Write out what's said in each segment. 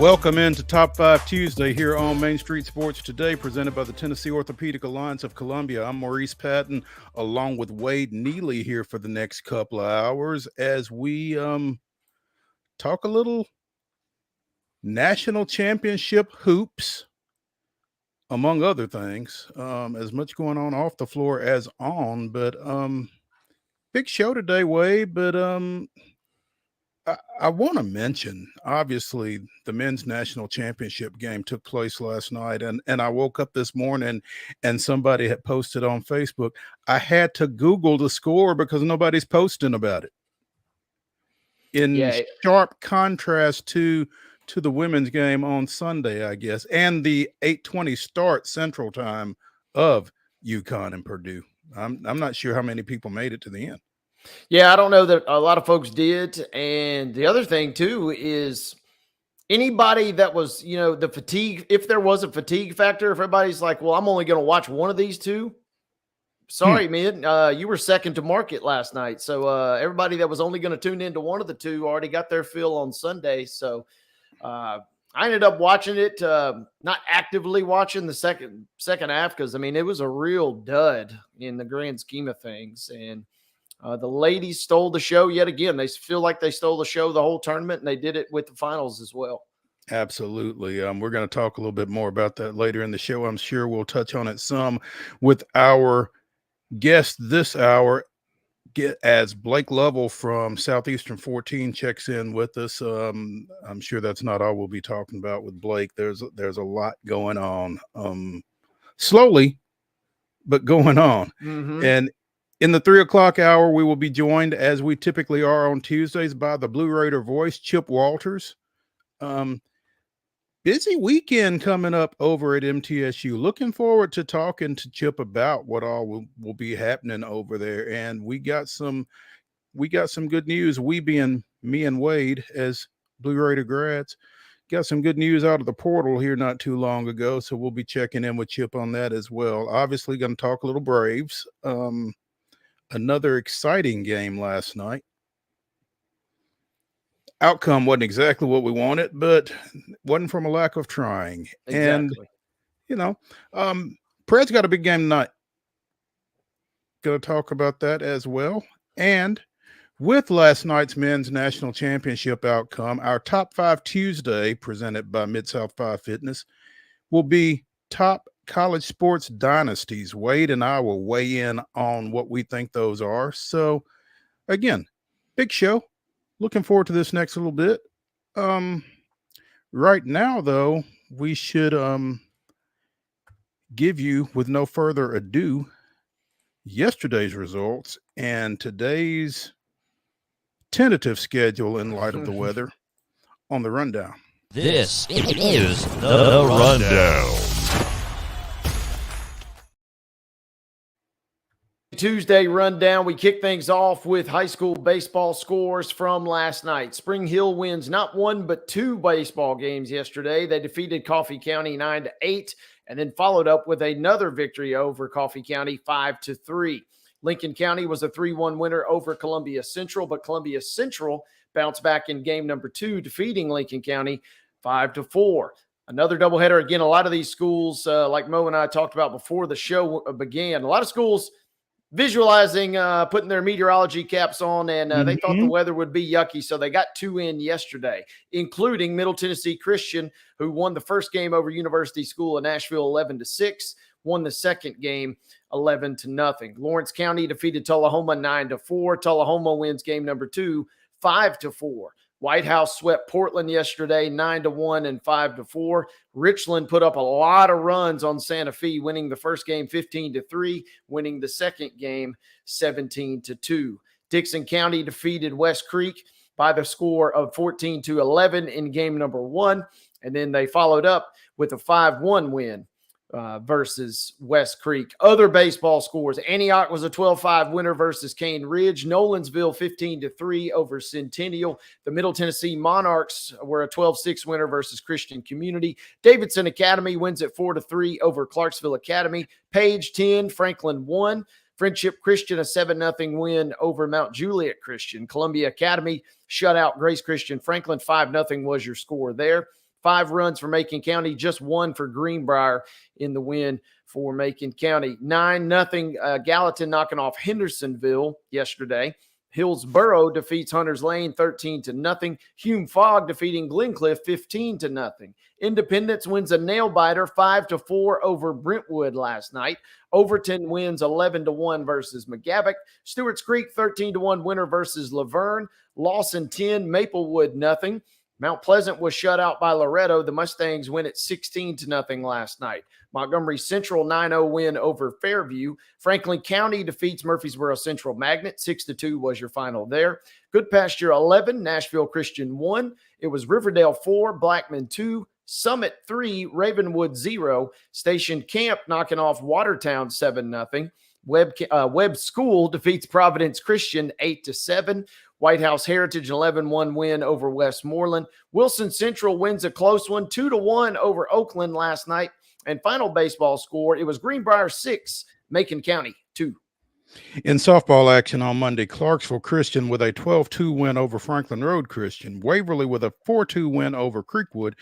Welcome into Top 5 Tuesday here on Main Street Sports Today, presented by the Tennessee Orthopedic Alliance of Columbia. I'm Maurice Patton, along with Wade Neely here for the next couple of hours as we talk a little national championship hoops, among other things. As much going on off the floor as on, but big show today, Wade, but I want to mention, obviously, the men's national championship game took place last night, and I woke up this morning and somebody had posted on Facebook. I had to Google the score because nobody's posting about it. In sharp contrast to the women's game on Sunday, I guess, and the 8:20 start Central Time of UConn and Purdue. I'm not sure how many people made it to the end. Yeah, I don't know that a lot of folks did. And the other thing, too, is anybody that was, the fatigue, if there was a fatigue factor, if everybody's like, well, I'm only going to watch one of these two. Sorry, man, you were second to market last night. So everybody that was only going to tune into one of the two already got their fill on Sunday. So I ended up watching it, not actively watching the second half because, it was a real dud in the grand scheme of things. And the ladies stole the show yet again. They feel like they stole the show the whole tournament, and they did it with the finals as well. Absolutely. We're going to talk a little bit more about that later in the show. I'm sure we'll touch on it some with our guest this hour, as Blake Lovell from Southeastern 14 checks in with us. I'm sure that's not all we'll be talking about with Blake. There's a lot going on, slowly, but going on. Mm-hmm. And in the 3 o'clock hour, we will be joined, as we typically are on Tuesdays, by the Blue Raider voice, Chip Walters. Busy weekend coming up over at MTSU. Looking forward to talking to Chip about what all will be happening over there. And we got some good news. We being me and Wade as Blue Raider grads, got some good news out of the portal here not too long ago. So we'll be checking in with Chip on that as well. Obviously going to talk a little Braves. Another exciting game last night. Outcome wasn't exactly what we wanted, but wasn't from a lack of trying. Exactly. And, Pred's got a big game tonight. Going to talk about that as well. And with last night's men's national championship outcome, our Top 5 Tuesday, presented by Mid-South 5 Fitness, will be top college sports dynasties. Wade and I will weigh in on what we think those are. So again, big show. Looking forward to this next little bit. Right now, though, we should give you, with no further ado, yesterday's results and today's tentative schedule in light of the weather on the rundown. This is the rundown. Tuesday rundown. We kick things off with high school baseball scores from last night. Spring Hill wins not one but two baseball games yesterday. They defeated Coffee County 9-8 and then followed up with another victory over Coffee County 5-3. Lincoln County was a 3-1 winner over Columbia Central, but Columbia Central bounced back in game number 2, defeating Lincoln County 5-4. Another doubleheader. Again, a lot of these schools, like Mo and I talked about before the show began, a lot of schools visualizing putting their meteorology caps on, and they thought the weather would be yucky, so they got 2 in yesterday, including Middle Tennessee Christian, who won the first game over University School of Nashville 11-6, won the second game 11-0. Lawrence County defeated Tullahoma 9-4. Tullahoma wins game number 2 5-4. White House swept Portland yesterday 9-1 and 5-4. Richland put up a lot of runs on Santa Fe, winning the first game 15-3, winning the second game 17-2. Dixon County defeated West Creek by the score of 14-11 in game number 1, and then they followed up with a 5-1 win versus West Creek. Other baseball scores: Antioch was a 12-5 winner versus Cane Ridge. Nolensville 15-3 over Centennial. The Middle Tennessee Monarchs were a 12-6 winner versus Christian Community. Davidson Academy wins at 4-3 over Clarksville Academy. Page 10, Franklin 1. Friendship Christian a 7-0 win over Mount Juliet Christian. Columbia Academy shut out Grace Christian Franklin. 5-0 was your score there. 5 runs for Macon County, just 1 for Greenbrier in the win for Macon County. 9-0 Gallatin knocking off Hendersonville yesterday. Hillsboro defeats Hunters Lane 13-0. Hume Fogg defeating Glencliff 15-0. Independence wins a nail-biter 5-4 over Brentwood last night. Overton wins 11-1 versus McGavock. Stewart's Creek 13-1 winner versus Laverne. Lawson 10, Maplewood nothing. Mount Pleasant was shut out by Loretto. The Mustangs win at 16-0 last night. Montgomery Central 9-0 win over Fairview. Franklin County defeats Murfreesboro Central Magnet. 6-2 was your final there. Good Pasture 11, Nashville Christian 1. It was Riverdale 4, Blackman 2, Summit 3, Ravenwood 0. Station Camp knocking off Watertown 7-0. Webb School defeats Providence Christian 8-7. White House Heritage 11-1 win over Westmoreland. Wilson Central wins a close one 2-1 over Oakland last night. And final baseball score, it was Greenbrier 6, Macon County 2. In softball action on Monday, Clarksville Christian with a 12-2 win over Franklin Road Christian. Waverly with a 4-2 win over Creekwood.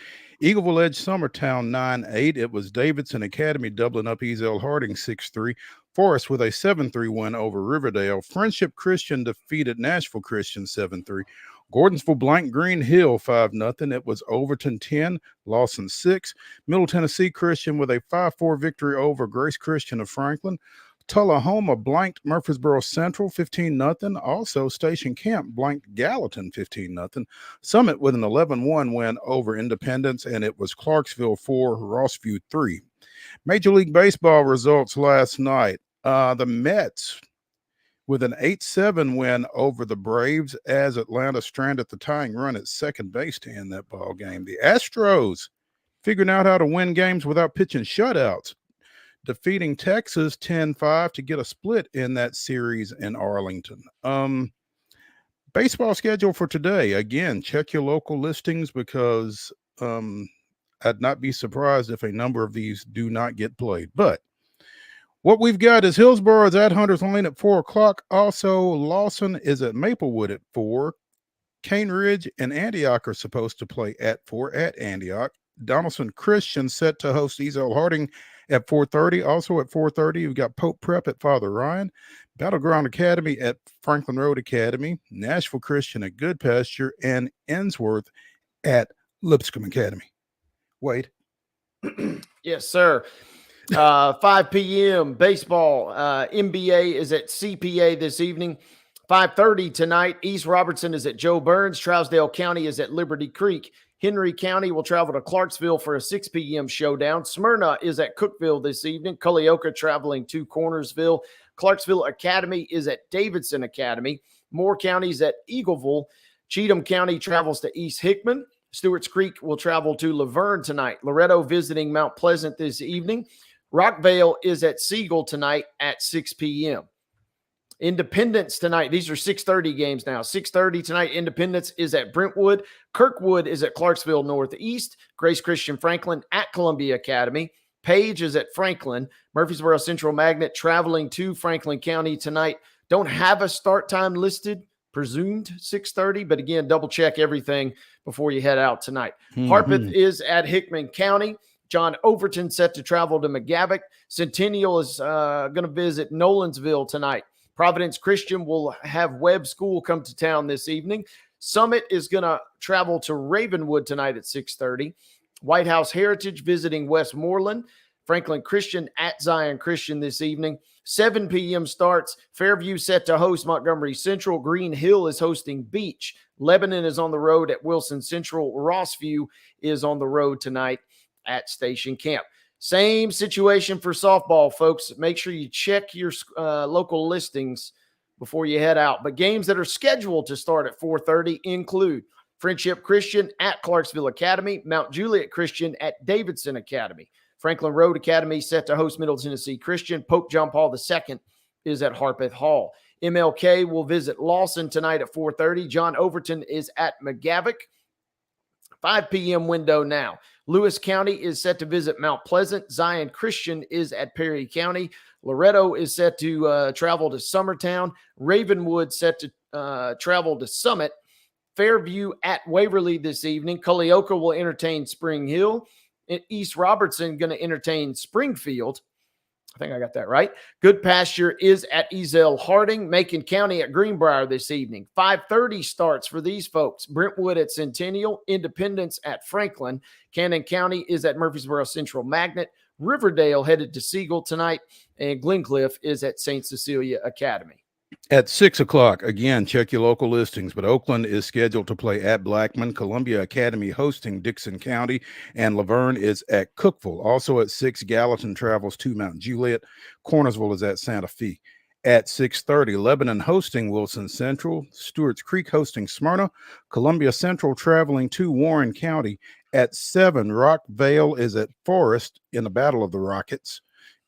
Eagleville Edge Summertown 9-8. It was Davidson Academy doubling up Ezel Harding 6-3. Forest with a 7-3 win over Riverdale. Friendship Christian defeated Nashville Christian 7-3. Gordonsville Blank Green Hill 5-0. It was Overton 10, Lawson 6. Middle Tennessee Christian with a 5-4 victory over Grace Christian of Franklin. Tullahoma blanked Murfreesboro Central 15-0. Also, Station Camp blanked Gallatin 15-0. Summit with an 11-1 win over Independence, and it was Clarksville 4, Rossview 3. Major League Baseball results last night. The Mets with an 8-7 win over the Braves as Atlanta stranded the tying run at second base to end that ball game. The Astros figuring out how to win games without pitching shutouts, defeating Texas 10-5 to get a split in that series in Arlington. Baseball schedule for today. Again, check your local listings because I'd not be surprised if a number of these do not get played. But what we've got is Hillsboro is at Hunters Lane at 4 o'clock. Also, Lawson is at Maplewood at 4. Cane Ridge and Antioch are supposed to play at 4 at Antioch. Donaldson Christian set to host Ezel Harding at 4:30. Also at 4:30, you've got Pope Prep at Father Ryan. Battleground Academy at Franklin Road Academy. Nashville Christian at Good Pasture. And Ensworth at Lipscomb Academy. Wade. Yes, sir. 5 p.m. baseball. NBA is at CPA this evening. 5:30 tonight. East Robertson is at Joe Burns. Trousdale County is at Liberty Creek. Henry County will travel to Clarksville for a 6 p.m. showdown. Smyrna is at Cookeville this evening. Culleoka traveling to Cornersville. Clarksville Academy is at Davidson Academy. Moore County is at Eagleville. Cheatham County travels to East Hickman. Stewart's Creek will travel to Laverne tonight. Loretto visiting Mount Pleasant this evening. Rockvale is at Siegel tonight at 6 p.m. Independence tonight. These are 6:30 games now. 6:30 tonight. Independence is at Brentwood. Kirkwood is at Clarksville Northeast. Grace Christian Franklin at Columbia Academy. Page is at Franklin. Murfreesboro Central Magnet traveling to Franklin County tonight. Don't have a start time listed. Presumed 6:30, but again, double check everything before you head out tonight. Harpeth is at Hickman County. John Overton set to travel to McGavock. Centennial is going to visit Nolansville tonight. Providence Christian will have Webb School come to town this evening. Summit is going to travel to Ravenwood tonight at 6:30. White House Heritage visiting Westmoreland. Franklin Christian at Zion Christian this evening. 7 p.m. starts. Fairview set to host Montgomery Central. Green Hill is hosting Beach. Lebanon is on the road at Wilson Central. Rossview is on the road tonight at Station Camp. Same situation for softball, folks. Make sure you check your local listings before you head out. But games that are scheduled to start at 4:30 include Friendship Christian at Clarksville Academy, Mount Juliet Christian at Davidson Academy. Franklin Road Academy set to host Middle Tennessee Christian. Pope John Paul II is at Harpeth Hall. MLK will visit Lawson tonight at 4:30. John Overton is at McGavock. 5 p.m. window now. Lewis County is set to visit Mount Pleasant. Zion Christian is at Perry County. Loretto is set to travel to Summertown. Ravenwood set to travel to Summit. Fairview at Waverly this evening. Culleoka will entertain Spring Hill. East Robertson going to entertain Springfield. I think I got that right. Good Pasture is at Ezell Harding. Macon County at Greenbrier this evening. 5:30 starts for these folks. Brentwood at Centennial. Independence at Franklin. Cannon County is at Murfreesboro Central Magnet. Riverdale headed to Siegel tonight. And Glencliff is at St. Cecilia Academy. At 6 o'clock, again, check your local listings, but Oakland is scheduled to play at Blackman, Columbia Academy hosting Dixon County, and Laverne is at Cookeville. Also at 6, Gallatin travels to Mount Juliet. Cornersville is at Santa Fe. At 6:30, Lebanon hosting Wilson Central, Stewart's Creek hosting Smyrna, Columbia Central traveling to Warren County. At 7, Rockvale is at Forest in the Battle of the Rockets,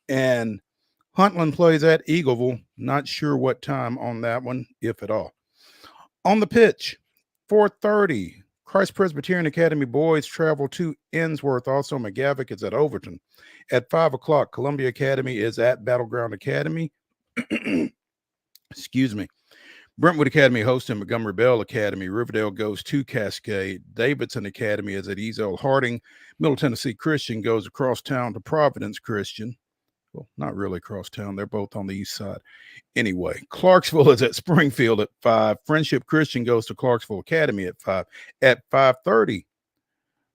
and Huntland plays at Eagleville. Not sure what time on that one, if at all. On the pitch, 4:30, Christ Presbyterian Academy boys travel to Ensworth. Also, McGavick is at Overton. At 5 o'clock, Columbia Academy is at Battleground Academy. Excuse me. Brentwood Academy hosting Montgomery Bell Academy. Riverdale goes to Cascade. Davidson Academy is at Ezell Harding. Middle Tennessee Christian goes across town to Providence Christian. Well, not really across town. They're both on the east side. Anyway, Clarksville is at Springfield at 5. Friendship Christian goes to Clarksville Academy at 5. At 5:30,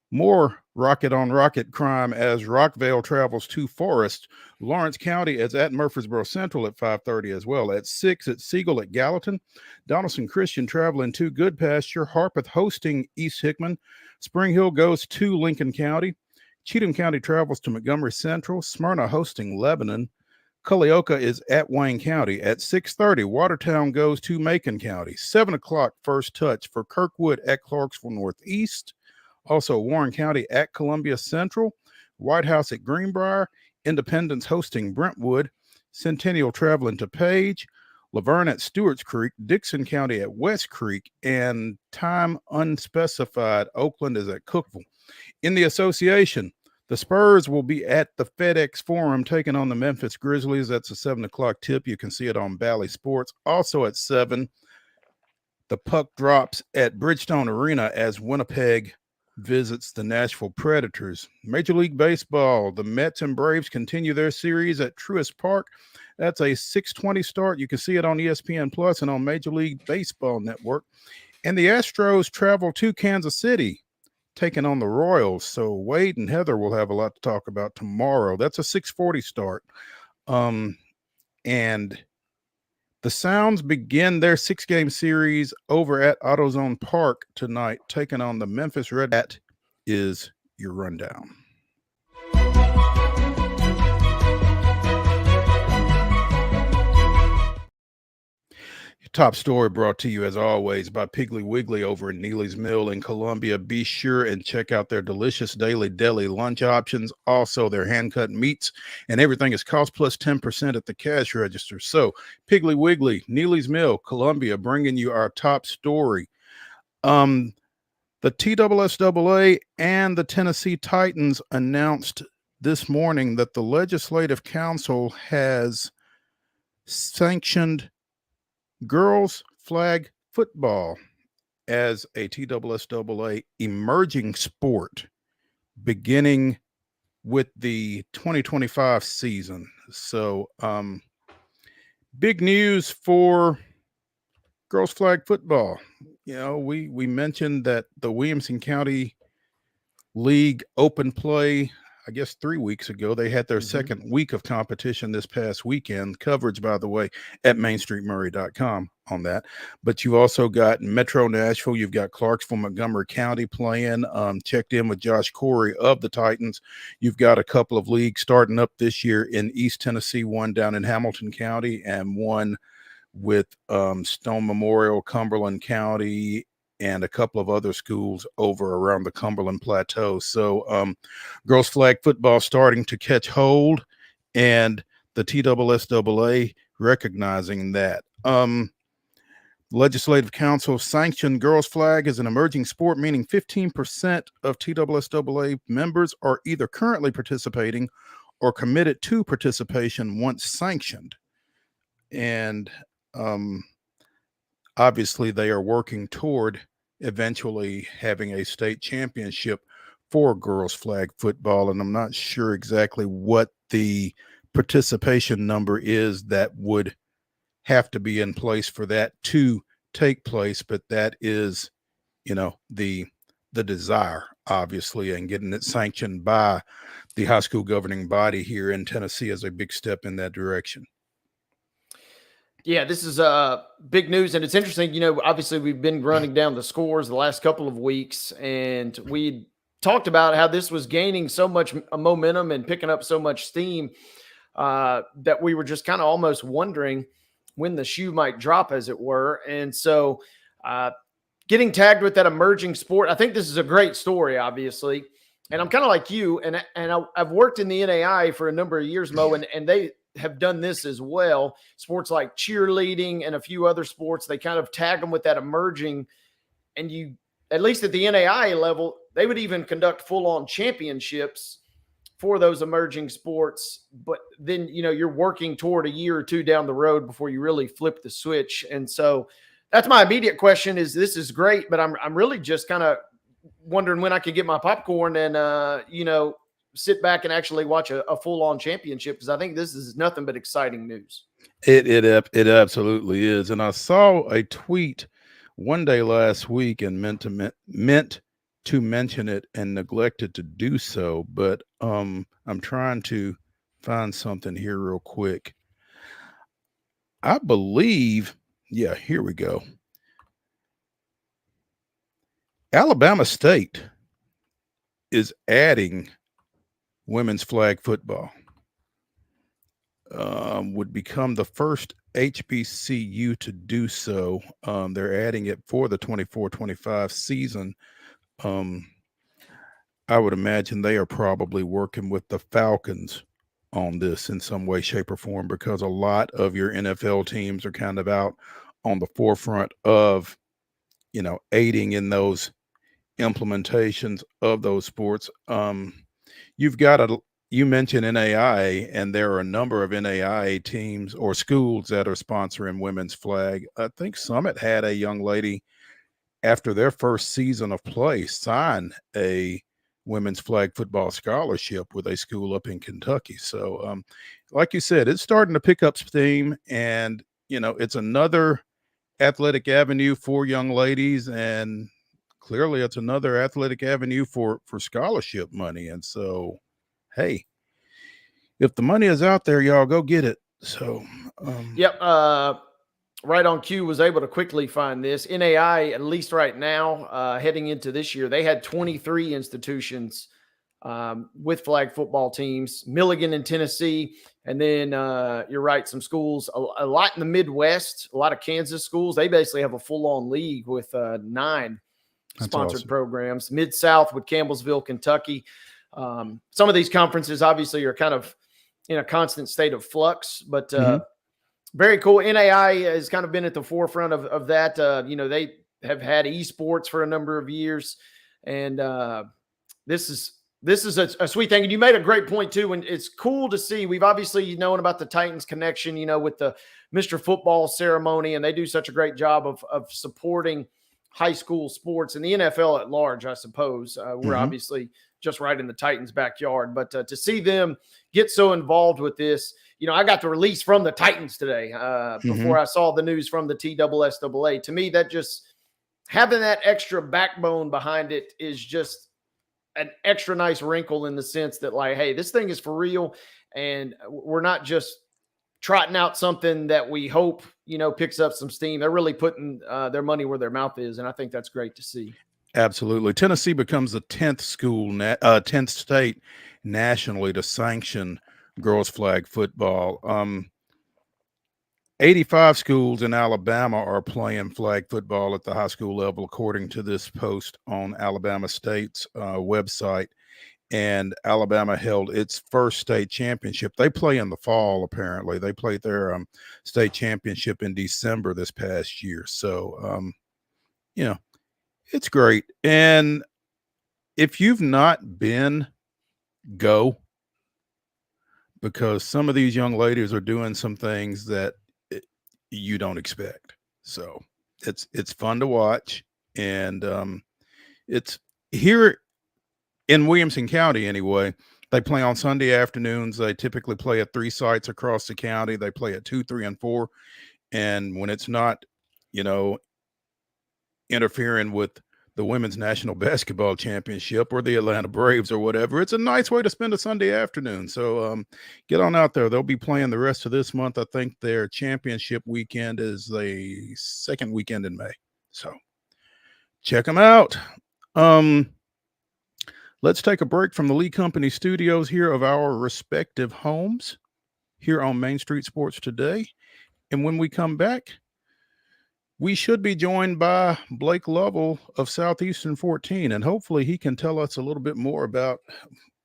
more rocket on rocket crime as Rockvale travels to Forest. Lawrence County is at Murfreesboro Central at 5:30 as well. At 6, at Siegel at Gallatin. Donaldson Christian traveling to Good Pasture. Harpeth hosting East Hickman. Spring Hill goes to Lincoln County. Cheatham County travels to Montgomery Central. Smyrna hosting Lebanon. Culleoka is at Wayne County. At 6:30, Watertown goes to Macon County. 7 o'clock, first touch for Kirkwood at Clarksville Northeast. Also, Warren County at Columbia Central. White House at Greenbrier. Independence hosting Brentwood. Centennial traveling to Page. Laverne at Stewart's Creek. Dixon County at West Creek. And time unspecified, Oakland is at Cookeville. In the association, the Spurs will be at the FedEx Forum taking on the Memphis Grizzlies. That's a 7 o'clock tip. You can see it on Bally Sports. Also at 7, the puck drops at Bridgestone Arena as Winnipeg visits the Nashville Predators. Major League Baseball, the Mets and Braves continue their series at Truist Park. That's a 6:20 start. You can see it on ESPN Plus and on Major League Baseball Network. And the Astros travel to Kansas City, taking on the Royals. So Wade and Heather will have a lot to talk about tomorrow. That's a 6:40 start. And the Sounds begin their 6-game series over at AutoZone Park tonight, taking on the Memphis Red. That is your rundown. Top story brought to you, as always, by Piggly Wiggly over in Neely's Mill in Columbia. Be sure and check out their delicious daily deli lunch options. Also, their hand-cut meats, and everything is cost plus 10% at the cash register. So, Piggly Wiggly, Neely's Mill, Columbia, bringing you our top story. The TSSAA and the Tennessee Titans announced this morning that the Legislative Council has sanctioned girls flag football as a TSSAA emerging sport beginning with the 2025 season. So big news for girls flag football. You know, we mentioned that the Williamson County League open play, I guess 3 weeks ago, they had their second week of competition this past weekend. Coverage, by the way, at mainstreetmurray.com on that. But you also got Metro Nashville. You've got Clarksville, Montgomery County playing. Checked in with Josh Corey of the Titans. You've got a couple of leagues starting up this year in East Tennessee, one down in Hamilton County and one with Stone Memorial, Cumberland County, and a couple of other schools over around the Cumberland Plateau. So girls flag football starting to catch hold, and the TSSAA recognizing that. Legislative Council sanctioned girls flag as an emerging sport, meaning 15% of TSSAA members are either currently participating or committed to participation once sanctioned. And obviously they are working toward eventually having a state championship for girls flag football. And I'm not sure exactly what the participation number is that would have to be in place for that to take place, but that is, the desire, obviously, and getting it sanctioned by the high school governing body here in Tennessee is a big step in that direction. Yeah, this is big news, and it's interesting. Obviously, we've been running down the scores the last couple of weeks, and we talked about how this was gaining so much momentum and picking up so much steam that we were just kind of almost wondering when the shoe might drop, as it were. And so, getting tagged with that emerging sport, I think this is a great story, obviously. And I'm kind of like you, and I've worked in the NAI for a number of years, Mo, and they have done this as well. Sports like cheerleading and a few other sports, they kind of tag them with that emerging. And you, at least at the NAI level, they would even conduct full-on championships for those emerging sports. But then, you're working toward a year or two down the road before you really flip the switch. And so that's my immediate question is, this is great, but I'm really just kind of wondering when I could get my popcorn and, sit back and actually watch a full-on championship, because I think this is nothing but exciting news. It absolutely is. And I saw a tweet one day last week and meant to mention it and neglected to do so, but I'm trying to find something here real quick. I believe, yeah, here we go. Alabama State is adding women's flag football. Would become the first HBCU to do so. They're adding it for the 24-25 season. I would imagine they are probably working with the Falcons on this in some way, shape, or form, because a lot of your NFL teams are kind of out on the forefront of, aiding in those implementations of those sports. You mentioned NAIA, and there are a number of NAIA teams or schools that are sponsoring women's flag. I think Summit had a young lady after their first season of play sign a women's flag football scholarship with a school up in Kentucky. So, like you said, it's starting to pick up steam, and, it's another athletic avenue for young ladies, and clearly it's another athletic avenue for scholarship money. And so, hey, if the money is out there, y'all go get it. So, yep. Right on cue, was able to quickly find this. NAI, at least right now, heading into this year, they had 23 institutions with flag football teams, Milligan and Tennessee. And then you're right, some schools, a lot in the Midwest, a lot of Kansas schools. They basically have a full-on league with 9 sponsored programs. Mid-South with Campbellsville, Kentucky. Some of these conferences obviously are kind of in a constant state of flux, but very cool. NAI has kind of been at the forefront of that. They have had esports for a number of years, and this is a sweet thing. And you made a great point too, and it's cool to see. We've obviously known about the Titans connection, with the Mr. Football ceremony, and they do such a great job of supporting high school sports and the NFL at large, I suppose. We're obviously just right in the Titans' backyard, but to see them get so involved with this, I got the release from the Titans today before I saw the news from the TSSAA. To me, that just having that extra backbone behind it is just an extra nice wrinkle in the sense that, like, hey, this thing is for real, and we're not just trotting out something that we hope, picks up some steam. They're really putting their money where their mouth is, and I think that's great to see. Absolutely. Tennessee becomes the 10th state nationally to sanction girls flag football. 85 schools in Alabama are playing flag football at the high school level, according to this post on Alabama State's website. And Alabama held its first state championship. They play in the fall, apparently. They played their state championship in December this past year. So, it's great. And if you've not been, go, because some of these young ladies are doing some things that you don't expect. So it's fun to watch, And it's here in Williamson County anyway. They play on Sunday afternoons. They typically play at 3 sites across the county. They play at 2, 3, and 4. And when it's not, interfering with the Women's National Basketball Championship or the Atlanta Braves or whatever, it's a nice way to spend a Sunday afternoon. So get on out there. They'll be playing the rest of this month. I think their championship weekend is the second weekend in May. So check them out. Let's take a break from the Lee Company studios here of our respective homes here on Main Street Sports Today. And when we come back, we should be joined by Blake Lovell of Southeastern 14, and hopefully he can tell us a little bit more about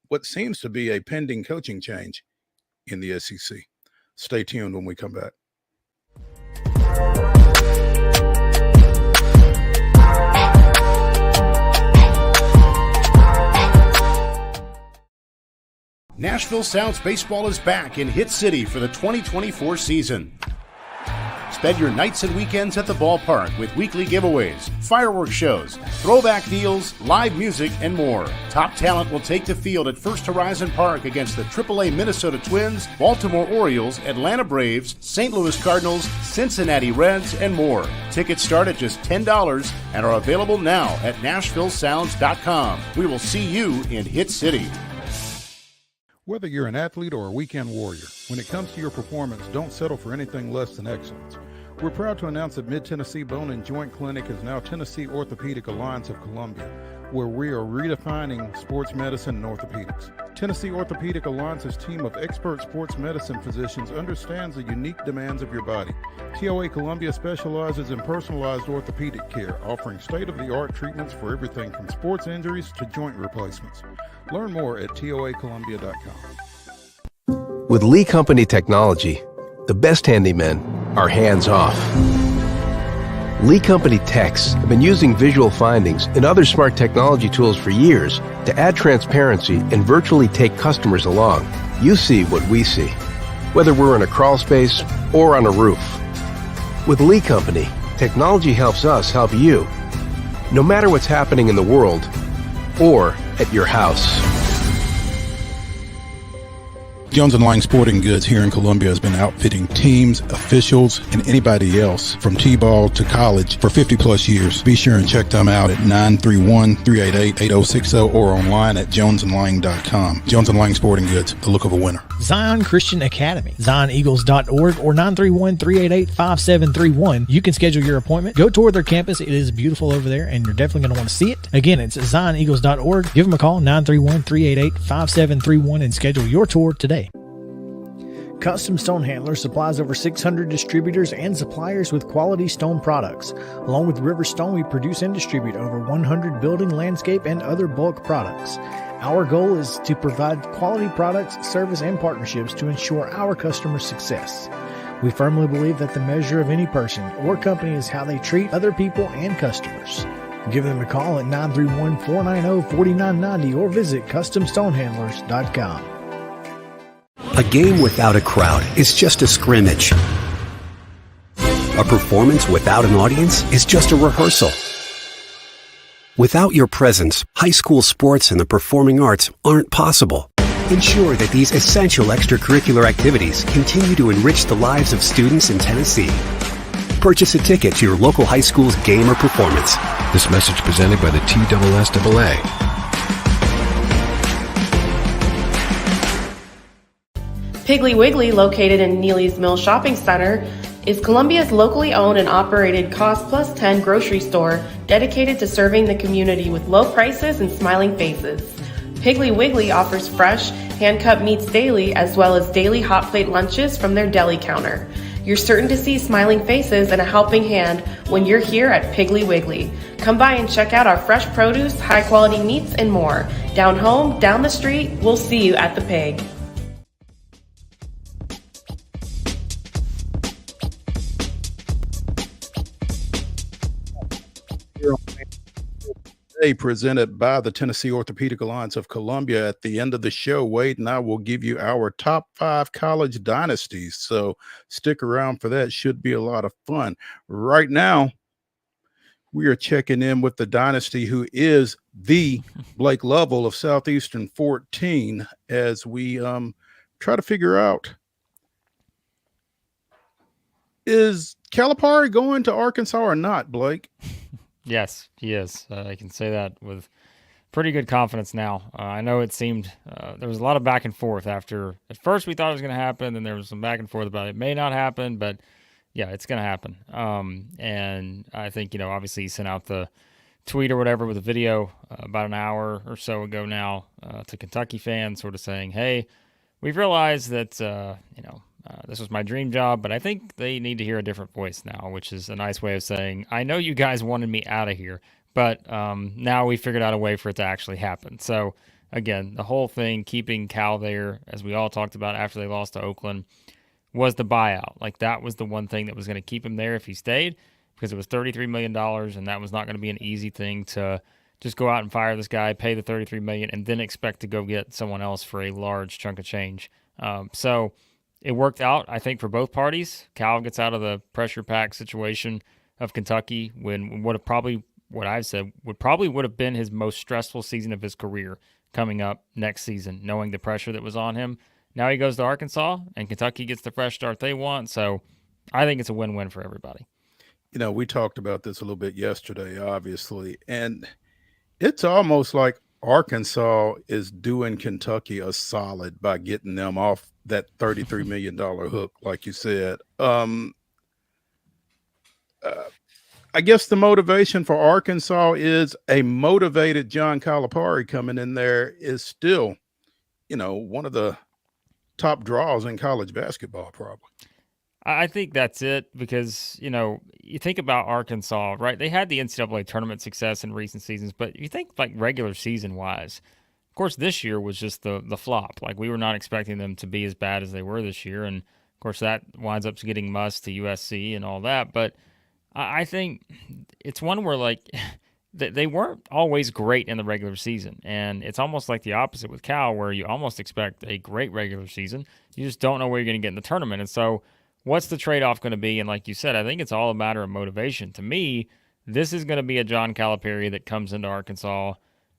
what seems to be a pending coaching change in the SEC. Stay tuned when we come back. Nashville Sounds Baseball is back in Hit City for the 2024 season. Spend your nights and weekends at the ballpark with weekly giveaways, fireworks shows, throwback deals, live music, and more. Top talent will take the field at First Horizon Park against the AAA Minnesota Twins, Baltimore Orioles, Atlanta Braves, St. Louis Cardinals, Cincinnati Reds, and more. Tickets start at just $10 and are available now at NashvilleSounds.com. We will see you in Hit City. Whether you're an athlete or a weekend warrior, when it comes to your performance, don't settle for anything less than excellence. We're proud to announce that Mid-Tennessee Bone and Joint Clinic is now Tennessee Orthopedic Alliance of Columbia, where we are redefining sports medicine and orthopedics. Tennessee Orthopedic Alliance's team of expert sports medicine physicians understands the unique demands of your body. TOA Columbia specializes in personalized orthopedic care, offering state-of-the-art treatments for everything from sports injuries to joint replacements. Learn more at toacolumbia.com. With Lee Company technology, the best handymen are hands-off. Lee Company techs have been using visual findings and other smart technology tools for years to add transparency and virtually take customers along. You see what we see, whether we're in a crawl space or on a roof. With Lee Company, technology helps us help you, no matter what's happening in the world or at your house. Jones & Lang Sporting Goods here in Columbia has been outfitting teams, officials, and anybody else from T-ball to college for 50 plus years. Be sure and check them out at 931-388-8060 or online at jonesandlang.com. Jones & Lang Sporting Goods, the look of a winner. Zion Christian Academy, zioneagles.org or 931-388-5731. You can schedule your appointment. Go tour their campus. It is beautiful over there, and you're definitely going to want to see it. Again, it's zioneagles.org. Give them a call, 931-388-5731, and schedule your tour today. Custom Stone Handler supplies over 600 distributors and suppliers with quality stone products. Along with River Stone, we produce and distribute over 100 building, landscape, and other bulk products. Our goal is to provide quality products, service, and partnerships to ensure our customers' success. We firmly believe that the measure of any person or company is how they treat other people and customers. Give them a call at 931-490-4990 or visit CustomStonehandlers.com. A game without a crowd is just a scrimmage. A performance without an audience is just a rehearsal. Without your presence, high school sports and the performing arts aren't possible. Ensure that these essential extracurricular activities continue to enrich the lives of students in Tennessee. Purchase a ticket to your local high school's game or performance. This message presented by the TSSAA. Piggly Wiggly, located in Neely's Mill Shopping Center, is Columbia's locally owned and operated Cost Plus 10 grocery store dedicated to serving the community with low prices and smiling faces. Piggly Wiggly offers fresh, hand-cut meats daily as well as daily hot plate lunches from their deli counter. You're certain to see smiling faces and a helping hand when you're here at Piggly Wiggly. Come by and check out our fresh produce, high-quality meats, and more. Down home, down the street, we'll see you at the Pig. Presented by the Tennessee Orthopedic Alliance of Columbia. At the end of the show, Wade and I will give you our top 5 college dynasties. So stick around for that. Should be a lot of fun. Right now, We are checking in with the dynasty who is the Blake Lovell of Southeastern 14 as we try to figure out, is Calipari going to Arkansas or not, Blake? Yes, he is. I can say that with pretty good confidence now. I know it seemed there was a lot of back and forth after. At first, we thought it was going to happen, then there was some back and forth about it may not happen, but yeah, it's going to happen. And I think, obviously he sent out the tweet or whatever with a video about an hour or so ago now to Kentucky fans, sort of saying, hey, we've realized that, this was my dream job, but I think they need to hear a different voice now, which is a nice way of saying, I know you guys wanted me out of here, but now we figured out a way for it to actually happen. So, again, the whole thing, keeping Cal there, as we all talked about after they lost to Oakland, was the buyout. Like, that was the one thing that was going to keep him there if he stayed, because it was $33 million, and that was not going to be an easy thing to just go out and fire this guy, pay the $33 million, and then expect to go get someone else for a large chunk of change. So it worked out, I think, for both parties. Cal gets out of the pressure pack situation of Kentucky when what I've said would have been his most stressful season of his career coming up next season, knowing the pressure that was on him. Now he goes to Arkansas, and Kentucky gets the fresh start they want. So I think it's a win-win for everybody. We talked about this a little bit yesterday, obviously, and it's almost like Arkansas is doing Kentucky a solid by getting them off that $33 million hook, like you said. I guess the motivation for Arkansas is a motivated John Calipari coming in there is still, one of the top draws in college basketball, probably. I think that's it because, you think about Arkansas, right? They had the NCAA tournament success in recent seasons, but you think like regular season wise, of course, this year was just the flop. Like, we were not expecting them to be as bad as they were this year. And of course, that winds up getting Muss to USC and all that. But I think it's one where, like, they weren't always great in the regular season. And it's almost like the opposite with Cal, where you almost expect a great regular season. You just don't know where you're going to get in the tournament. And so what's the trade-off going to be? And like you said, I think it's all a matter of motivation. To me, this is going to be a John Calipari that comes into Arkansas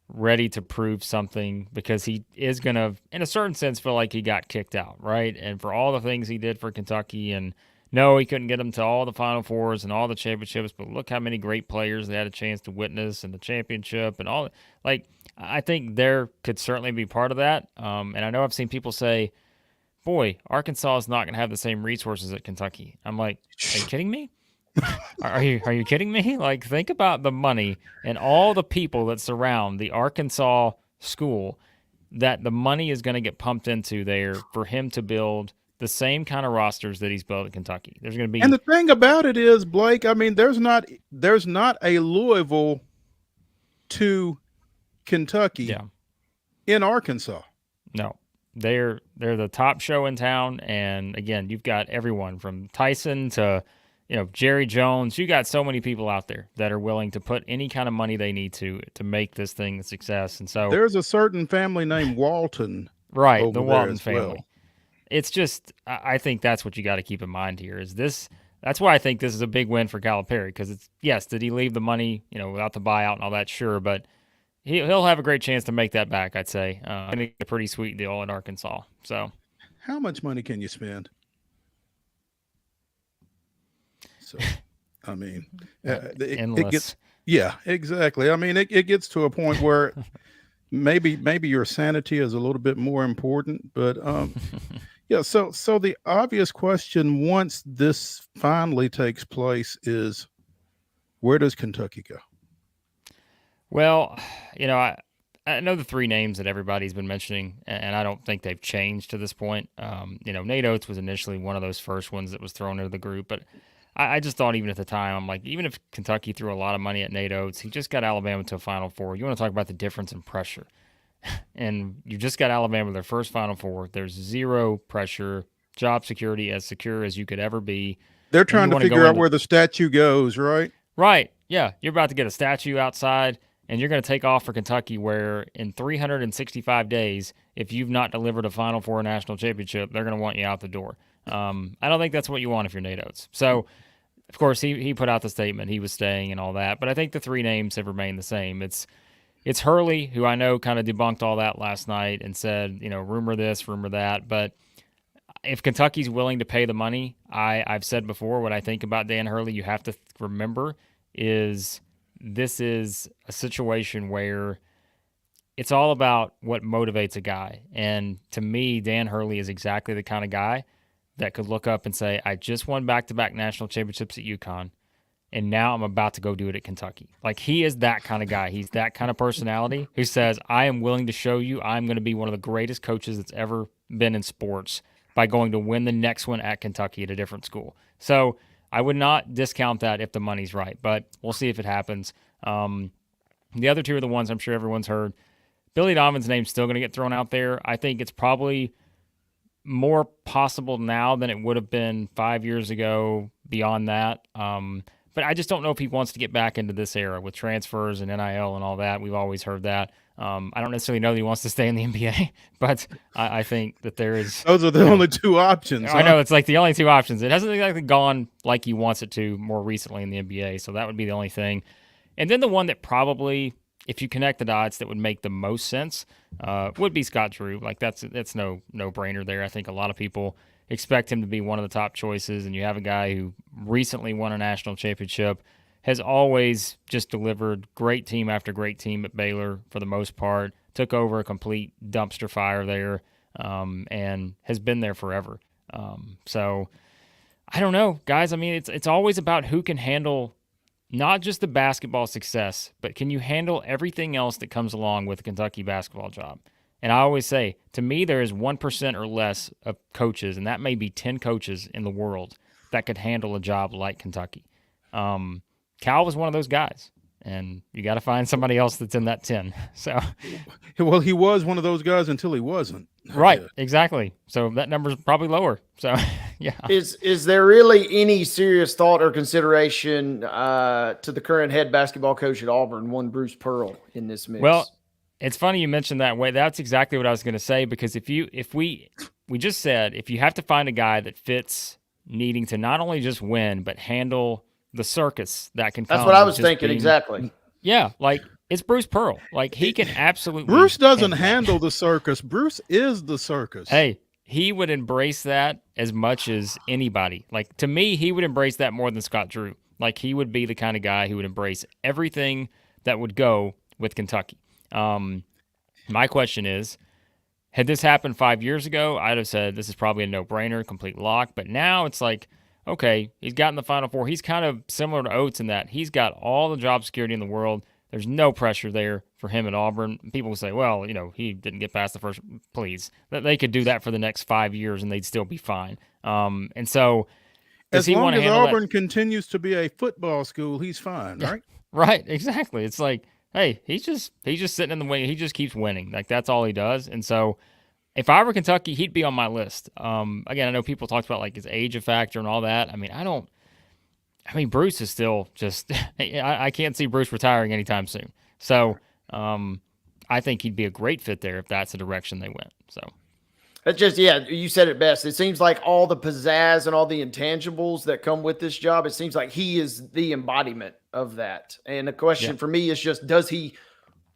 ready to prove something, because he is going to, in a certain sense, feel like he got kicked out, right? And for all the things he did for Kentucky, and no, he couldn't get them to all the Final Fours and all the championships, but look how many great players they had a chance to witness in the championship and all. Like, I think there could certainly be part of that. And I know I've seen people say, boy, Arkansas is not going to have the same resources that Kentucky. I'm like, are you kidding me? Are you kidding me? Like, think about the money and all the people that surround the Arkansas school that the money is going to get pumped into there for him to build the same kind of rosters that he's built at Kentucky. There's going to be, and the thing about it is, Blake, I mean, there's not a Louisville to Kentucky in Arkansas. No. They're the top show in town, and again, you've got everyone from Tyson to Jerry Jones. You got so many people out there that are willing to put any kind of money they need to make this thing a success. And so there's a certain family named Walton, right? The Walton family. Well. It's just, I think that's what you got to keep in mind here. Is this? That's why I think this is a big win for Calipari, because it's, yes, did he leave the money without the buyout and all that? Sure, but he'll have a great chance to make that back, I'd say. I think a pretty sweet deal in Arkansas. So, how much money can you spend? So, I mean, endless. It gets, yeah, exactly. I mean, it gets to a point where maybe your sanity is a little bit more important, but yeah. So the obvious question once this finally takes place is, where does Kentucky go? Well, I know the three names that everybody's been mentioning, and I don't think they've changed to this point. Nate Oates was initially one of those first ones that was thrown into the group, but I just thought even at the time, I'm like, even if Kentucky threw a lot of money at Nate Oates, he just got Alabama to a Final Four. You want to talk about the difference in pressure. And you just got Alabama their first Final Four. There's zero pressure, job security as secure as you could ever be. They're trying to figure out where the statue goes, right? Right. Yeah. You're about to get a statue outside, and you're going to take off for Kentucky, where in 365 days, if you've not delivered a Final Four national championship, they're going to want you out the door. I don't think that's what you want if you're Nate Oates. So of course, he put out the statement he was staying and all that, but I think the three names have remained the same. It's Hurley, who I know kind of debunked all that last night and said, rumor this, rumor that. But if Kentucky's willing to pay the money, I've said before what I think about Dan Hurley. You have to remember is this is a situation where it's all about what motivates a guy. And to me, Dan Hurley is exactly the kind of guy that could look up and say, I just won back-to-back national championships at UConn, and now I'm about to go do it at Kentucky. Like, he is that kind of guy. He's that kind of personality who says, I am willing to show you I'm going to be one of the greatest coaches that's ever been in sports by going to win the next one at Kentucky at a different school. So I would not discount that if the money's right, but we'll see if it happens. The other two are the ones I'm sure everyone's heard. Billy Donovan's name's still going to get thrown out there. I think it's probably more possible now than it would have been 5 years ago beyond that. But I just don't know if he wants to get back into this era with transfers and NIL and all that. We've always heard that. I don't necessarily know that he wants to stay in the NBA, but I think that there is... Those are the only two options. I know, it's like the only two options. It hasn't exactly gone like he wants it to more recently in the NBA, so that would be the only thing. And then the one that probably, if you connect the dots, that would make the most sense would be Scott Drew. Like, that's no-brainer there. I think a lot of people expect him to be one of the top choices, and you have a guy who recently won a national championship, has always just delivered great team after great team at Baylor for the most part, took over a complete dumpster fire there, and has been there forever. So I don't know, guys. I mean, it's always about who can handle not just the basketball success, but can you handle everything else that comes along with a Kentucky basketball job? And I always say, to me, there is 1% or less of coaches, and that may be 10 coaches in the world that could handle a job like Kentucky. Cal was one of those guys, and you got to find somebody else that's in that 10. So, well, he was one of those guys until he wasn't. Right, exactly. So that number's probably lower. So, yeah. Is there really any serious thought or consideration to the current head basketball coach at Auburn, one Bruce Pearl, in this mix? Well, it's funny you mentioned that way. That's exactly what I was going to say, because we just said if you have to find a guy that fits needing to not only just win but handle the circus that can come. That's what I was thinking, exactly. Yeah, like it's Bruce Pearl. Like, he can absolutely. Bruce doesn't handle the circus. Bruce is the circus. Hey, he would embrace that as much as anybody. Like, to me, he would embrace that more than Scott Drew. Like, he would be the kind of guy who would embrace everything that would go with Kentucky. My question is, had this happened 5 years ago, I'd have said this is probably a no-brainer, complete lock. But now it's like, okay, he's gotten the Final Four. He's kind of similar to Oates in that he's got all the job security in the world. There's no pressure there for him at Auburn. People will say, well, he didn't get past the first. Please. They could do that for the next 5 years and they'd still be fine. And so as long as Auburn continues to be a football school, he's fine, right? Right, exactly. It's like, hey, he's just sitting in the wing. He just keeps winning. Like, that's all he does. And so if I were Kentucky, he'd be on my list. Again, I know people talked about like his age factor and all that. I mean, Bruce is still just I can't see Bruce retiring anytime soon. So I think he'd be a great fit there if that's the direction they went. So that's just, you said it best. It seems like all the pizzazz and all the intangibles that come with this job, it seems like he is the embodiment of that. And the question for me is just, does he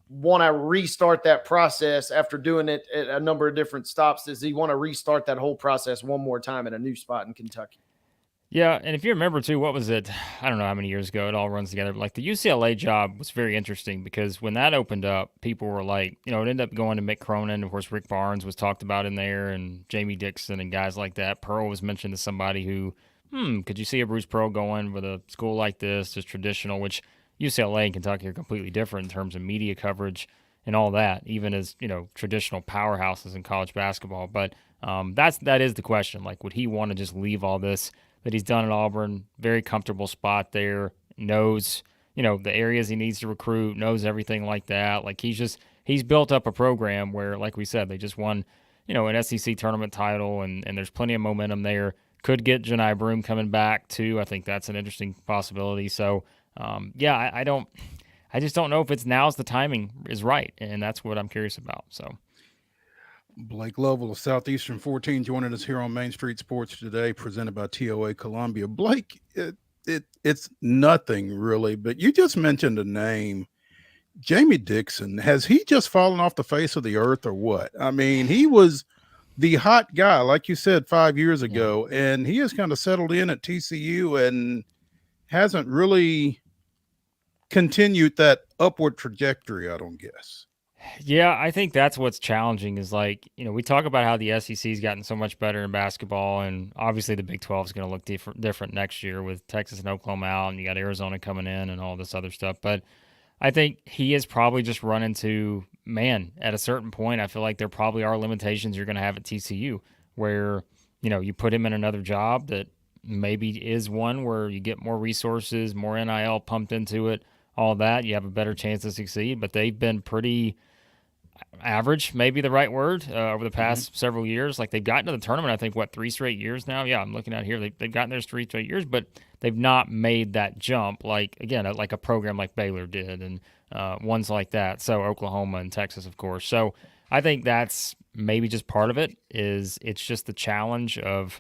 want to restart that process after doing it at a number of different stops? Does he want to restart that whole process one more time at a new spot in Kentucky? Yeah, and if you remember, too, what was it? I don't know how many years ago. It all runs together. Like, the UCLA job was very interesting because when that opened up, people were like, it ended up going to Mick Cronin. Of course, Rick Barnes was talked about in there, and Jamie Dixon and guys like that. Pearl was mentioned as somebody who, could you see a Bruce Pearl going with a school like this, just traditional, which UCLA and Kentucky are completely different in terms of media coverage and all that, even as, traditional powerhouses in college basketball. But that is the question. Like, would he want to just leave all this that he's done at Auburn, very comfortable spot there, knows, the areas he needs to recruit, knows everything like that. Like, he's built up a program where, like we said, they just won, an SEC tournament title, and there's plenty of momentum there. Could get Janai Broome coming back too. I think that's an interesting possibility. So, I just don't know if now's the timing is right, and that's what I'm curious about. So, Blake Lovell of Southeastern 14 joining us here on Main Street Sports today, presented by TOA Columbia. Blake, it's nothing really. But you just mentioned a name, Jamie Dixon. Has he just fallen off the face of the earth or what? I mean, he was the hot guy, like you said, 5 years ago, and he has kind of settled in at TCU and hasn't really continued that upward trajectory, I don't guess. Yeah, I think that's what's challenging is like, we talk about how the SEC's gotten so much better in basketball, and obviously the Big 12 is going to look different next year with Texas and Oklahoma out, and you got Arizona coming in and all this other stuff. But I think he has probably just run into, man, at a certain point, I feel like there probably are limitations you're going to have at TCU where, you put him in another job that maybe is one where you get more resources, more NIL pumped into it, all that. You have a better chance to succeed, but they've been pretty average, maybe the right word, over the past several years. Like they've gotten to the tournament, I think, 3 straight years now? Yeah, I'm looking at here. They've gotten there 3 straight years, but they've not made that jump like, again, like a program like Baylor did and ones like that. So Oklahoma and Texas, of course. So I think that's maybe just part of it is it's just the challenge of,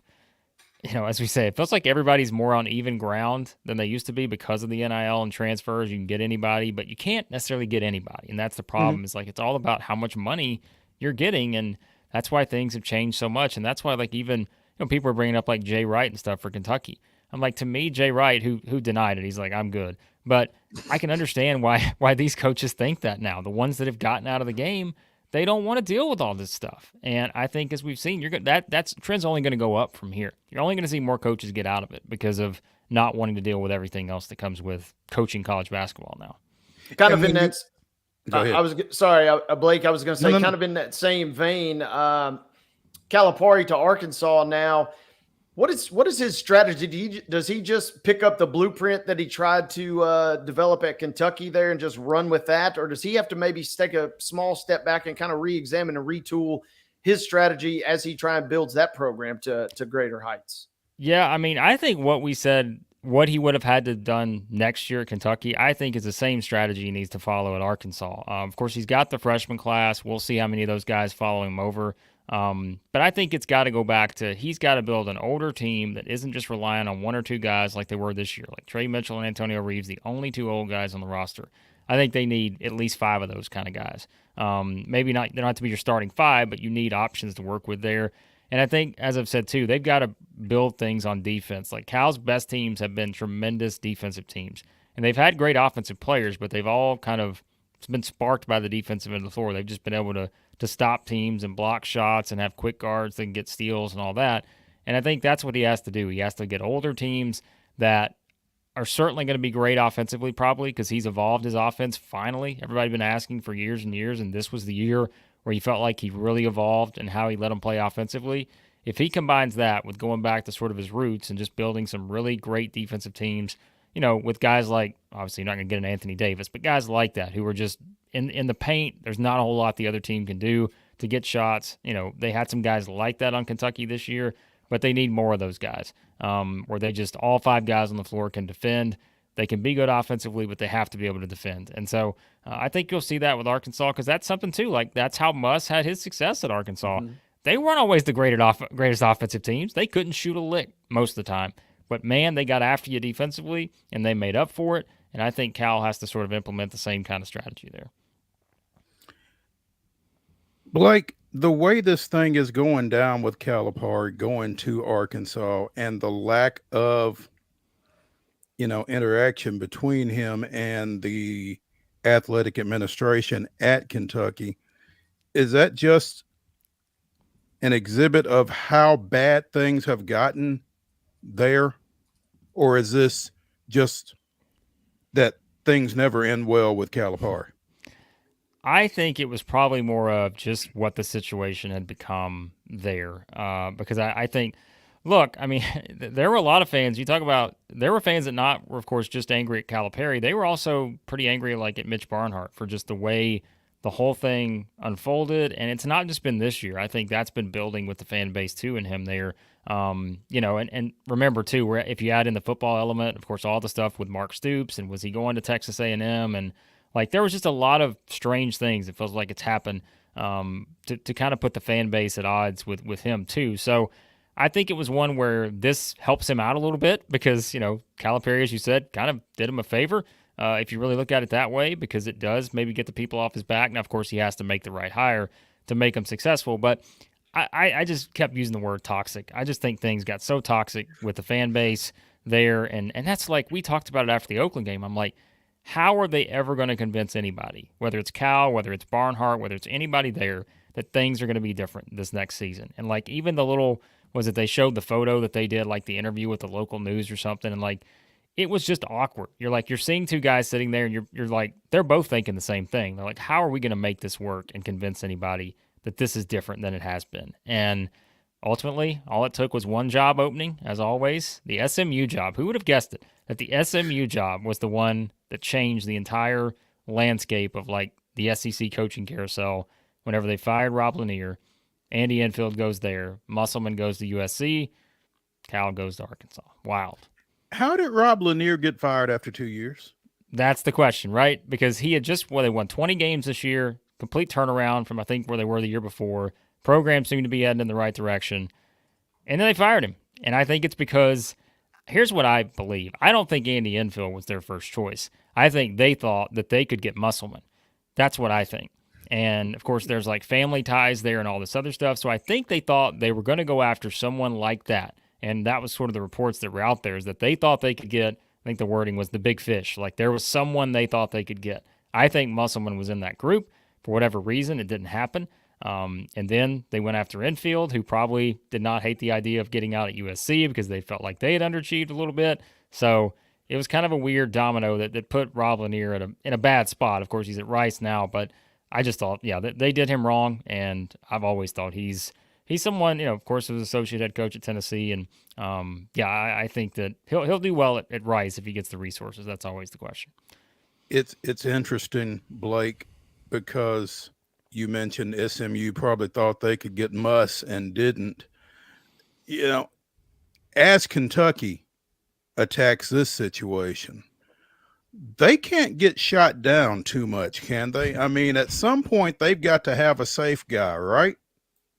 as we say, it feels like everybody's more on even ground than they used to be because of the NIL and transfers. You can get anybody, but you can't necessarily get anybody. And that's the problem. Is like it's all about how much money you're getting, and that's why things have changed so much. And that's why, like, even people are bringing up like Jay Wright and stuff for Kentucky. I'm like, to me, Jay Wright, who denied it, he's like, I'm good. But I can understand why these coaches think that now. The ones that have gotten out of the game, they don't want to deal with all this stuff. And I think, as we've seen, that's trend's only going to go up from here. You're only going to see more coaches get out of it because of not wanting to deal with everything else that comes with coaching college basketball now. Kind of in that. Go ahead. I was sorry, Blake. I was going to say, kind of in that same vein. Calipari to Arkansas now. What is his strategy? Does he just pick up the blueprint that he tried to develop at Kentucky there and just run with that? Or does he have to maybe take a small step back and kind of re-examine and retool his strategy as he tries and builds that program to greater heights? Yeah, I mean, I think what we said, what he would have had to done next year at Kentucky, I think is the same strategy he needs to follow at Arkansas. Of course, he's got the freshman class. We'll see how many of those guys follow him over. But I think it's got to go back to he's got to build an older team that isn't just relying on 1 or 2 guys like they were this year, like Trey Mitchell and Antonio Reeves, the only 2 old guys on the roster. I think they need at least 5 of those kind of guys. Maybe not, they don't have to be your starting 5, but you need options to work with there. And I think, as I've said too, they've got to build things on defense. Like Cal's best teams have been tremendous defensive teams, and they've had great offensive players, but they've all kind of been sparked by the defensive end of the floor. They've just been able to stop teams and block shots and have quick guards that can get steals and all that. And I think that's what he has to do. He has to get older teams that are certainly going to be great offensively, probably, because he's evolved his offense finally. Everybody's been asking for years and years, and this was the year where he felt like he really evolved and how he let them play offensively. If he combines that with going back to sort of his roots and just building some really great defensive teams, with guys like, obviously you're not going to get an Anthony Davis, but guys like that who are just in the paint, there's not a whole lot the other team can do to get shots. They had some guys like that on Kentucky this year, but they need more of those guys where they just all 5 guys on the floor can defend. They can be good offensively, but they have to be able to defend. And so I think you'll see that with Arkansas because that's something too. Like that's how Muss had his success at Arkansas. They weren't always the greatest offensive teams. They couldn't shoot a lick most of the time. But, man, they got after you defensively, and they made up for it. And I think Cal has to sort of implement the same kind of strategy there. Blake, the way this thing is going down with Calipari going to Arkansas and the lack of, interaction between him and the athletic administration at Kentucky, is that just an exhibit of how bad things have gotten there, or is this just that things never end well with Calipari? I think it was probably more of just what the situation had become there, because I think, look, I mean, there were a lot of fans. You talk about there were fans that were, of course, just angry at Calipari. They were also pretty angry, like at Mitch Barnhart, for just the way the whole thing unfolded. And it's not just been this year. I think that's been building with the fan base too in him there. And remember too, where if you add in the football element, of course, all the stuff with Mark Stoops and was he going to Texas A&M, and like there was just a lot of strange things. It feels like it's happened to kind of put the fan base at odds with him too. So I think it was one where this helps him out a little bit because, Calipari, as you said, kind of did him a favor if you really look at it that way, because it does maybe get the people off his back. Now, of course, he has to make the right hire to make him successful, but I just kept using the word toxic. I just think things got so toxic with the fan base there, and that's like we talked about it after the Oakland game. I'm like, how are they ever going to convince anybody, whether it's Cal, whether it's Barnhart, whether it's anybody there, that things are going to be different this next season? And like even the little, was it they showed the photo that they did, like the interview with the local news or something, and like it was just awkward. You're seeing two guys sitting there, and you're like, they're both thinking the same thing. They're like, how are we going to make this work and convince anybody that this is different than it has been? And ultimately, all it took was one job opening, as always, the SMU job. Who would have guessed it? That the SMU job was the one that changed the entire landscape of like the SEC coaching carousel. Whenever they fired Rob Lanier, Andy Enfield goes there, Musselman goes to USC, Cal goes to Arkansas. Wild. How did Rob Lanier get fired after 2 years? That's the question, right? Because he had they won 20 games this year, complete turnaround from I think where they were the year before. Program seemed to be heading in the right direction. And then they fired him. And I think it's because, here's what I believe. I don't think Andy Enfield was their first choice. I think they thought that they could get Musselman. That's what I think. And, of course, there's like family ties there and all this other stuff. So I think they thought they were going to go after someone like that. And that was sort of the reports that were out there, is that they thought they could get, I think the wording was the big fish. Like there was someone they thought they could get. I think Musselman was in that group. For whatever reason, it didn't happen. And then they went after Enfield, who probably did not hate the idea of getting out at USC because they felt like they had underachieved a little bit. So it was kind of a weird domino that put Rob Lanier in a bad spot. Of course, he's at Rice now, but I just thought, they did him wrong. And I've always thought he's someone, of course, he was associate head coach at Tennessee. And I think that he'll do well at Rice if he gets the resources. That's always the question. It's interesting, Blake, because you mentioned SMU probably thought they could get Muss and didn't. As Kentucky attacks this situation, they can't get shot down too much, can they? I mean, at some point, they've got to have a safe guy, right?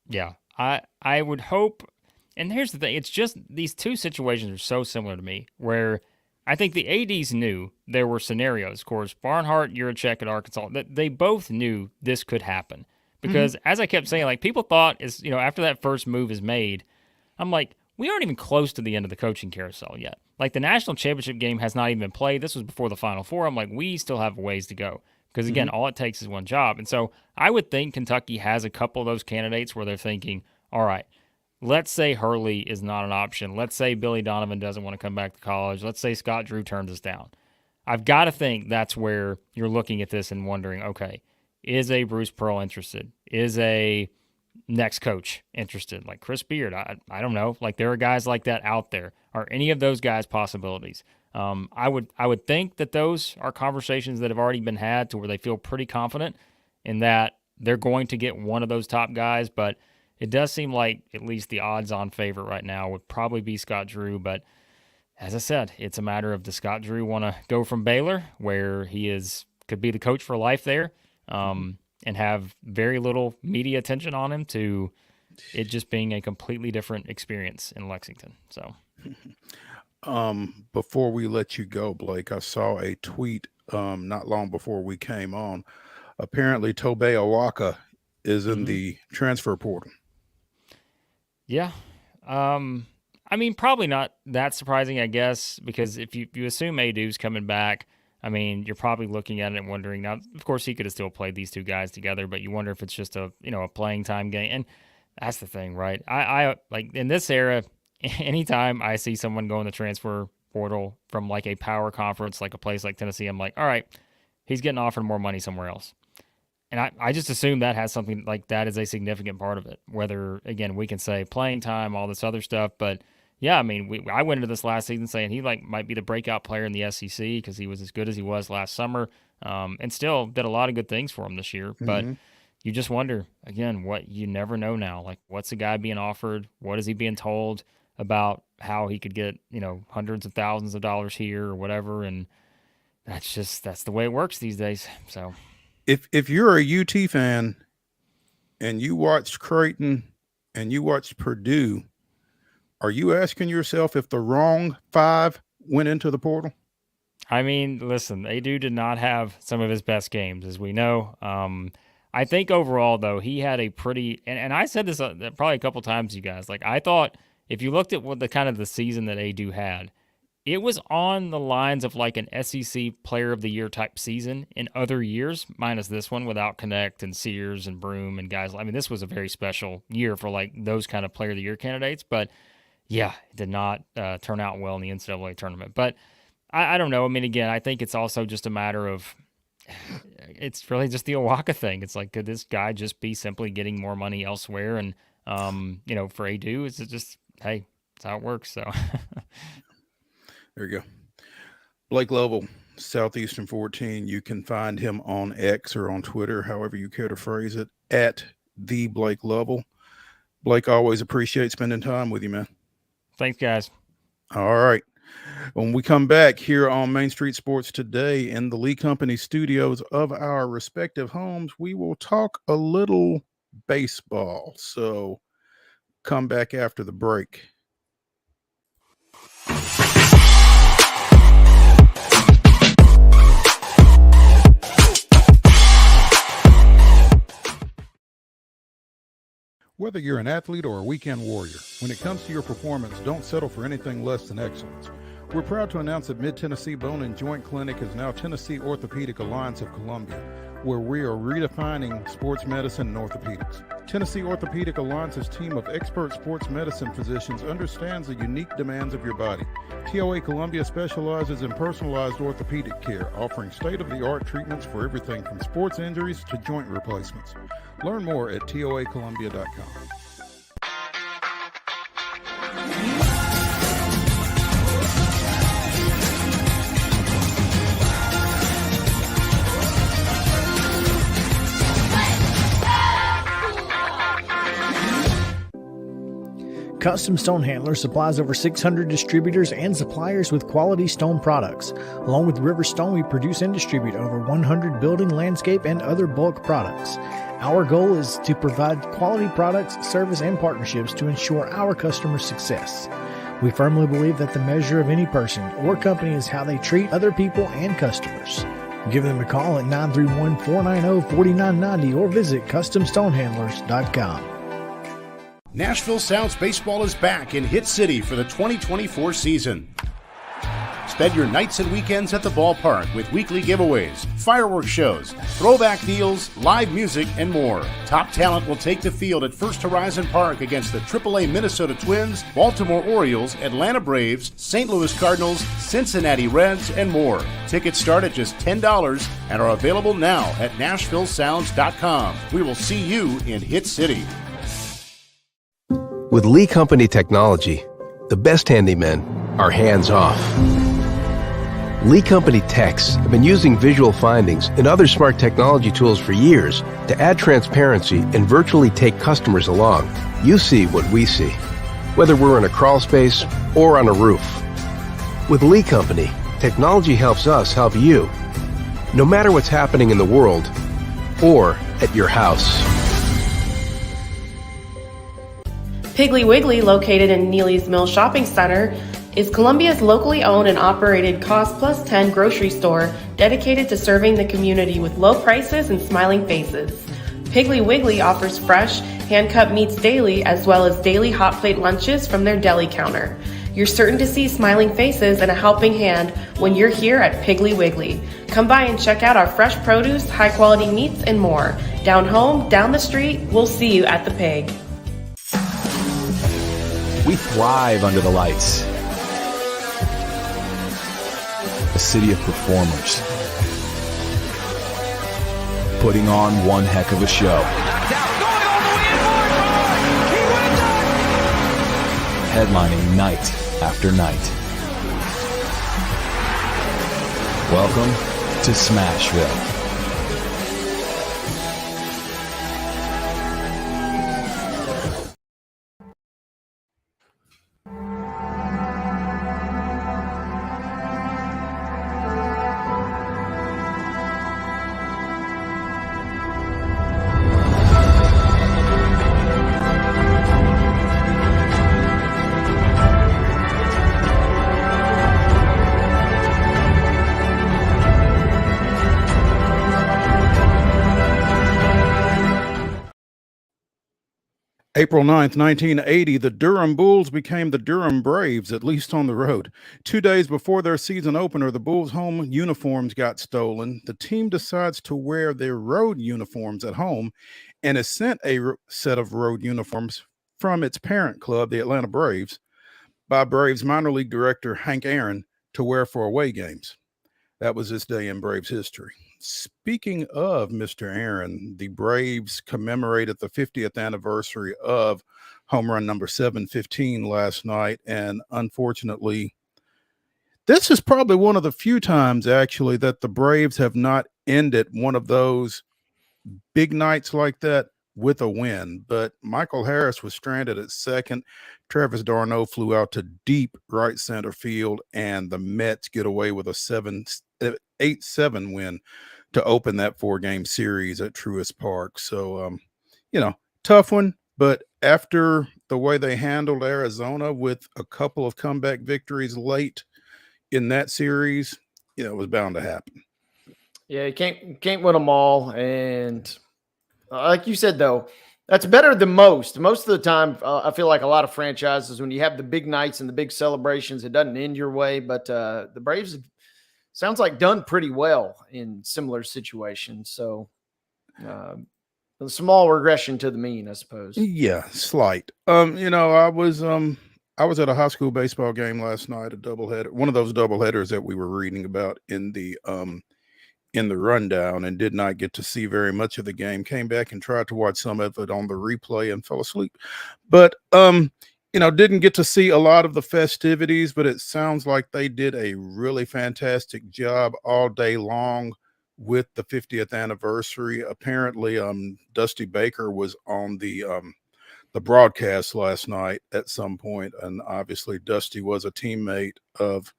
Yeah, I would hope. And here's the thing. It's just these two situations are so similar to me, where I think the ADs knew there were scenarios. Of course, Barnhart, Yurachek at Arkansas, that they both knew this could happen. Because as I kept saying, like people thought after that first move is made, I'm like, we aren't even close to the end of the coaching carousel yet. Like the national championship game has not even been played. This was before the Final Four. I'm like, we still have a ways to go. Because again, all it takes is one job. And so I would think Kentucky has a couple of those candidates where they're thinking, all right, let's say Hurley is not an option. Let's say Billy Donovan doesn't want to come back to college. Let's say Scott Drew turns us down. I've got to think that's where you're looking at this and wondering, okay, is a Bruce Pearl interested? Is a next coach interested? Like Chris Beard, I don't know. Like there are guys like that out there. Are any of those guys possibilities? I would think that those are conversations that have already been had to where they feel pretty confident in that they're going to get one of those top guys, but it does seem like at least the odds-on favorite right now would probably be Scott Drew. But as I said, it's a matter of does Scott Drew want to go from Baylor, where he could be the coach for life there, and have very little media attention on him, to it just being a completely different experience in Lexington. So, before we let you go, Blake, I saw a tweet not long before we came on. Apparently, Tobey Awaka is in the transfer portal. Yeah. I mean, probably not that surprising, I guess, because if you assume Adu's coming back, I mean, you're probably looking at it and wondering. Now, of course, he could have still played these two guys together, but you wonder if it's just a playing time game. And that's the thing, right? I like in this era, anytime I see someone go in the transfer portal from like a power conference, like a place like Tennessee, I'm like, all right, he's getting offered more money somewhere else. And I just assume that has something like that is a significant part of it. Whether, again, we can say playing time, all this other stuff, but yeah, I mean, I went into this last season saying he might be the breakout player in the SEC because he was as good as he was last summer, and still did a lot of good things for him this year. But you just wonder, again, what you never know now. Like, what's the guy being offered? What is he being told about how he could get, hundreds of thousands of dollars here or whatever? And that's the way it works these days. So if you're a UT fan and you watched Creighton and you watched Purdue, Are you asking yourself if the wrong 5 went into the portal? I mean, listen, Adu did not have some of his best games, as we know. I think overall, though, he had a pretty, and I said this probably a couple times, you guys. Like, I thought if you looked at what the kind of the season that Adu had, it was on the lines of like an SEC Player of the Year type season in other years, minus this one without Connect and Sears and Broom and guys. I mean, this was a very special year for like those kind of Player of the Year candidates. But yeah, it did not turn out well in the NCAA tournament. But I don't know. I mean, again, I think it's also just a matter of, it's really just the Owaka thing. It's like, could this guy just be simply getting more money elsewhere? And, for Adu, it's just, hey, that's how it works. So there you go. Blake Lovell, Southeastern 14. You can find him on X or on Twitter, however you care to phrase it, at the Blake Lovell. Blake, always appreciate spending time with you, man. Thanks, guys. All right. When we come back here on Main Street Sports Today in the Lee Company studios of our respective homes, we will talk a little baseball. So come back after the break. Whether you're an athlete or a weekend warrior, when it comes to your performance, don't settle for anything less than excellence. We're proud to announce that Mid-Tennessee Bone and Joint Clinic is now Tennessee Orthopedic Alliance of Columbia, where we are redefining sports medicine and orthopedics. Tennessee Orthopedic Alliance's team of expert sports medicine physicians understands the unique demands of your body. TOA Columbia specializes in personalized orthopedic care, offering state-of-the-art treatments for everything from sports injuries to joint replacements. Learn more at toacolumbia.com. Custom Stone Handler supplies over 600 distributors and suppliers with quality stone products. Along with River Stone, we produce and distribute over 100 building, landscape, and other bulk products. Our goal is to provide quality products, service, and partnerships to ensure our customers' success. We firmly believe that the measure of any person or company is how they treat other people and customers. Give them a call at 931-490-4990 or visit CustomStonehandlers.com. Nashville Sounds Baseball is back in Hit City for the 2024 season. Spend your nights and weekends at the ballpark with weekly giveaways, fireworks shows, throwback deals, live music, and more. Top talent will take the field at First Horizon Park against the AAA Minnesota Twins, Baltimore Orioles, Atlanta Braves, St. Louis Cardinals, Cincinnati Reds, and more. Tickets start at just $10 and are available now at NashvilleSounds.com. We will see you in Hit City. With Lee Company technology, the best handymen are hands-off. Lee Company techs have been using visual findings and other smart technology tools for years to add transparency and virtually take customers along. You see what we see, whether we're in a crawl space or on a roof. With Lee Company, technology helps us help you, no matter what's happening in the world or at your house. Piggly Wiggly, located in Neely's Mill Shopping Center, is Columbia's locally owned and operated Cost Plus 10 grocery store dedicated to serving the community with low prices and smiling faces. Piggly Wiggly offers fresh, hand-cut meats daily as well as daily hot plate lunches from their deli counter. You're certain to see smiling faces and a helping hand when you're here at Piggly Wiggly. Come by and check out our fresh produce, high-quality meats, and more. Down home, down the street, we'll see you at the Pig. We thrive under the lights. A city of performers, putting on one heck of a show. Headlining night after night. Welcome to Smashville. April 9th, 1980, the Durham Bulls became the Durham Braves, at least on the road. 2 days before their season opener, the Bulls' home uniforms got stolen. The team decides to wear their road uniforms at home and is sent a set of road uniforms from its parent club, the Atlanta Braves, by Braves minor league director Hank Aaron to wear for away games. That was this day in Braves history. Speaking of Mr. Aaron, the Braves commemorated the 50th anniversary of home run number 715 last night. And unfortunately, this is probably one of the few times actually that the Braves have not ended one of those big nights like that with a win. But Michael Harris was stranded at second. Travis d'Arnaud flew out to deep right center field, and the Mets get away with a 8-7 win to open that 4-game series at Truist Park. So, tough one. But after the way they handled Arizona with a couple of comeback victories late in that series, it was bound to happen. Yeah, you can't win them all. And like you said, though, that's better than most. Most of the time, I feel like a lot of franchises, when you have the big nights and the big celebrations, it doesn't end your way. But the Braves sounds like done pretty well in similar situations. So a small regression to the mean, I suppose. Yeah, slight. I was at a high school baseball game last night, a doubleheader, one of those doubleheaders that we were reading about in the rundown, and did not get to see very much of the game. Came back and tried to watch some of it on the replay and fell asleep. But didn't get to see a lot of the festivities, but it sounds like they did a really fantastic job all day long with the 50th anniversary. Apparently, Dusty Baker was on the broadcast last night at some point, and obviously Dusty was a teammate of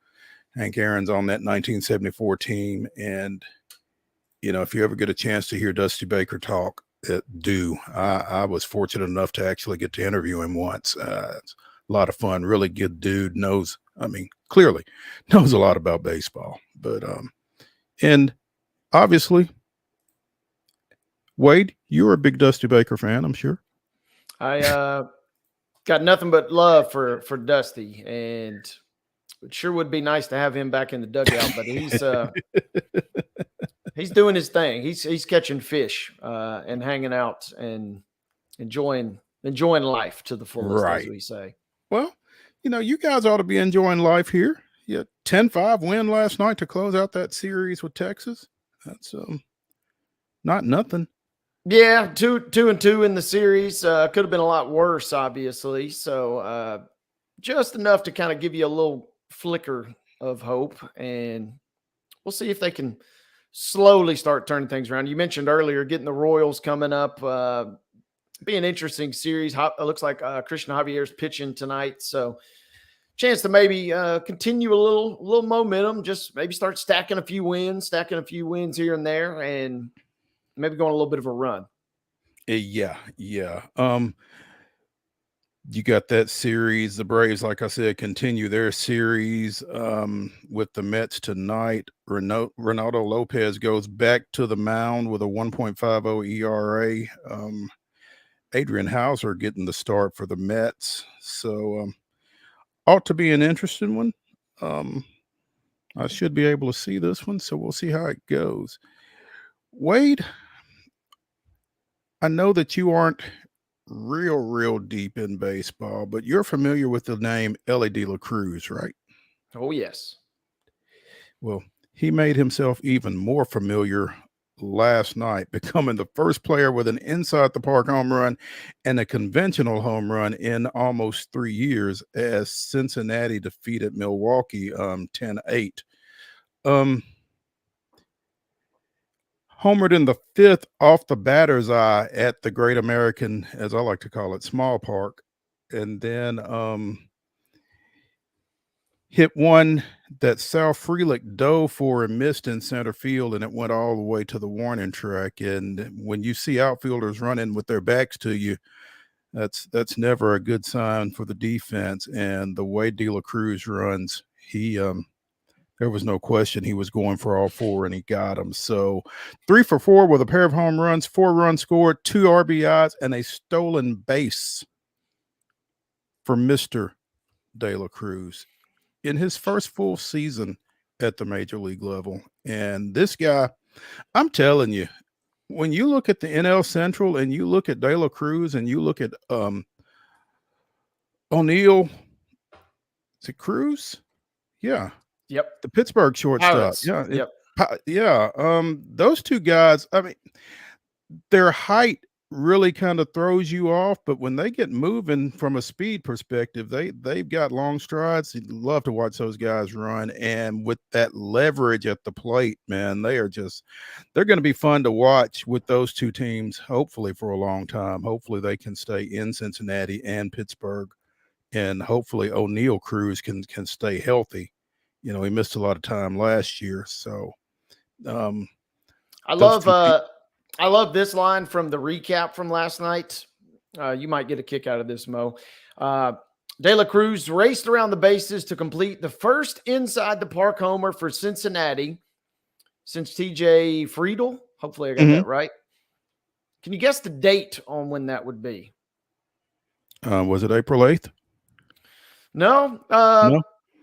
Hank Aaron's on that 1974 team. And if you ever get a chance to hear Dusty Baker talk, do. I was fortunate enough to actually get to interview him once. It's a lot of fun. Really good dude. Clearly knows a lot about baseball. But and obviously, Wade, you're a big Dusty Baker fan, I'm sure. I got nothing but love for Dusty, and it sure would be nice to have him back in the dugout. But he's doing his thing. He's catching fish and hanging out and enjoying life to the fullest, Right. as we say. Well, you guys ought to be enjoying life here. Yeah, 10-5 win last night to close out that series with Texas. That's not nothing. Yeah, 2-2 in the series. Could have been a lot worse, obviously. So just enough to kind of give you a little flicker of hope, and we'll see if they can slowly start turning things around. You mentioned earlier getting the Royals coming up. Be an interesting series. It looks like Christian Javier's pitching tonight, so chance to maybe continue a little momentum. Just maybe start stacking a few wins here and there, and maybe go on a little bit of a run. Yeah. You got that series. The Braves, like I said, continue their series with the Mets tonight. Ronaldo Lopez goes back to the mound with a 1.50 ERA. Adrian Hauser getting the start for the Mets. So ought to be an interesting one. I should be able to see this one, so we'll see how it goes. Wade, I know that you aren't real deep in baseball, but you're familiar with the name Ellie De La Cruz, right? Oh, yes. Well, he made himself even more familiar last night, becoming the first player with an inside the park home run and a conventional home run in almost 3 years as Cincinnati defeated Milwaukee 10-8. Homered in the 5th off the batter's eye at the Great American, as I like to call it, small park, and then hit one that Sal Frelick dove for and missed in center field, and it went all the way to the warning track. And when you see outfielders running with their backs to you, that's never a good sign for the defense. And the way De La Cruz runs, There was no question he was going for all four, and he got them. So 3 for 4 with a pair of home runs, 4 runs scored, 2 RBIs, and a stolen base for Mr. De La Cruz in his first full season at the major league level. And this guy, I'm telling you, when you look at the NL Central and you look at De La Cruz and you look at O'Neill, is it Cruz? Yeah. Yep. The Pittsburgh shortstop. Pirates. Yeah. Yep. Those two guys, I mean, their height really kind of throws you off, but when they get moving from a speed perspective, they've got long strides. You'd love to watch those guys run, and with that leverage at the plate, man, they're going to be fun to watch with those two teams, hopefully for a long time. Hopefully they can stay in Cincinnati and Pittsburgh, and hopefully O'Neill Cruz can stay healthy. You know, he missed a lot of time last year, so I love this line from the recap from last night. You might get a kick out of this, Mo. De La Cruz raced around the bases to complete the first inside the park homer for Cincinnati since TJ Friedel. Hopefully I got that right. Can you guess the date on when that would be? Was it April 8th? No. No?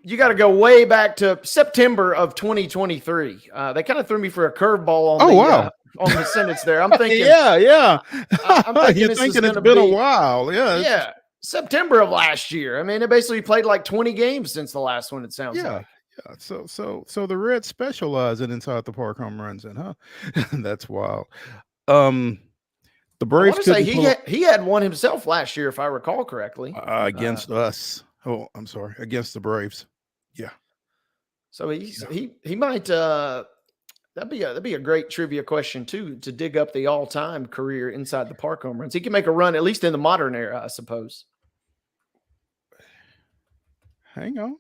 You got to go way back to September of 2023. They kind of threw me for a curveball on on the sentence there. I'm thinking, yeah. I'm thinking You're thinking it's been a while. Yeah. September of last year. I mean, it basically played like 20 games since the last one, it sounds like. Yeah. So the Reds specialize in inside the park home runs, then, huh? That's wild. The Braves he had one himself last year, if I recall correctly, against us. Oh, I'm sorry, against the Braves. Yeah. So he might. That'd be a great trivia question too, to dig up the all-time career inside the park home runs. He can make a run, at least in the modern era, I suppose. Hang on.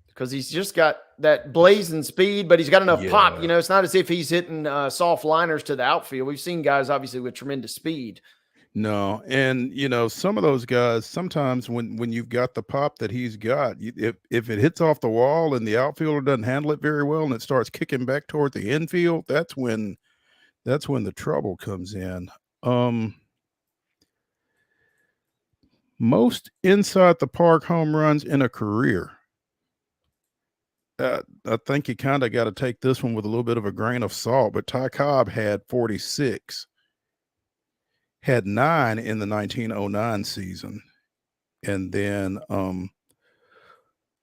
Because he's just got that blazing speed, but he's got enough pop. You know, it's not as if he's hitting soft liners to the outfield. We've seen guys, obviously, with tremendous speed. No, and you know, some of those guys, sometimes when you've got the pop that he's got, if it hits off the wall and the outfielder doesn't handle it very well and it starts kicking back toward the infield, that's when the trouble comes in. Most inside the park home runs in a career. I think you kind of got to take this one with a little bit of a grain of salt, but Ty Cobb had 46. Had 9 in the 1909 season. And then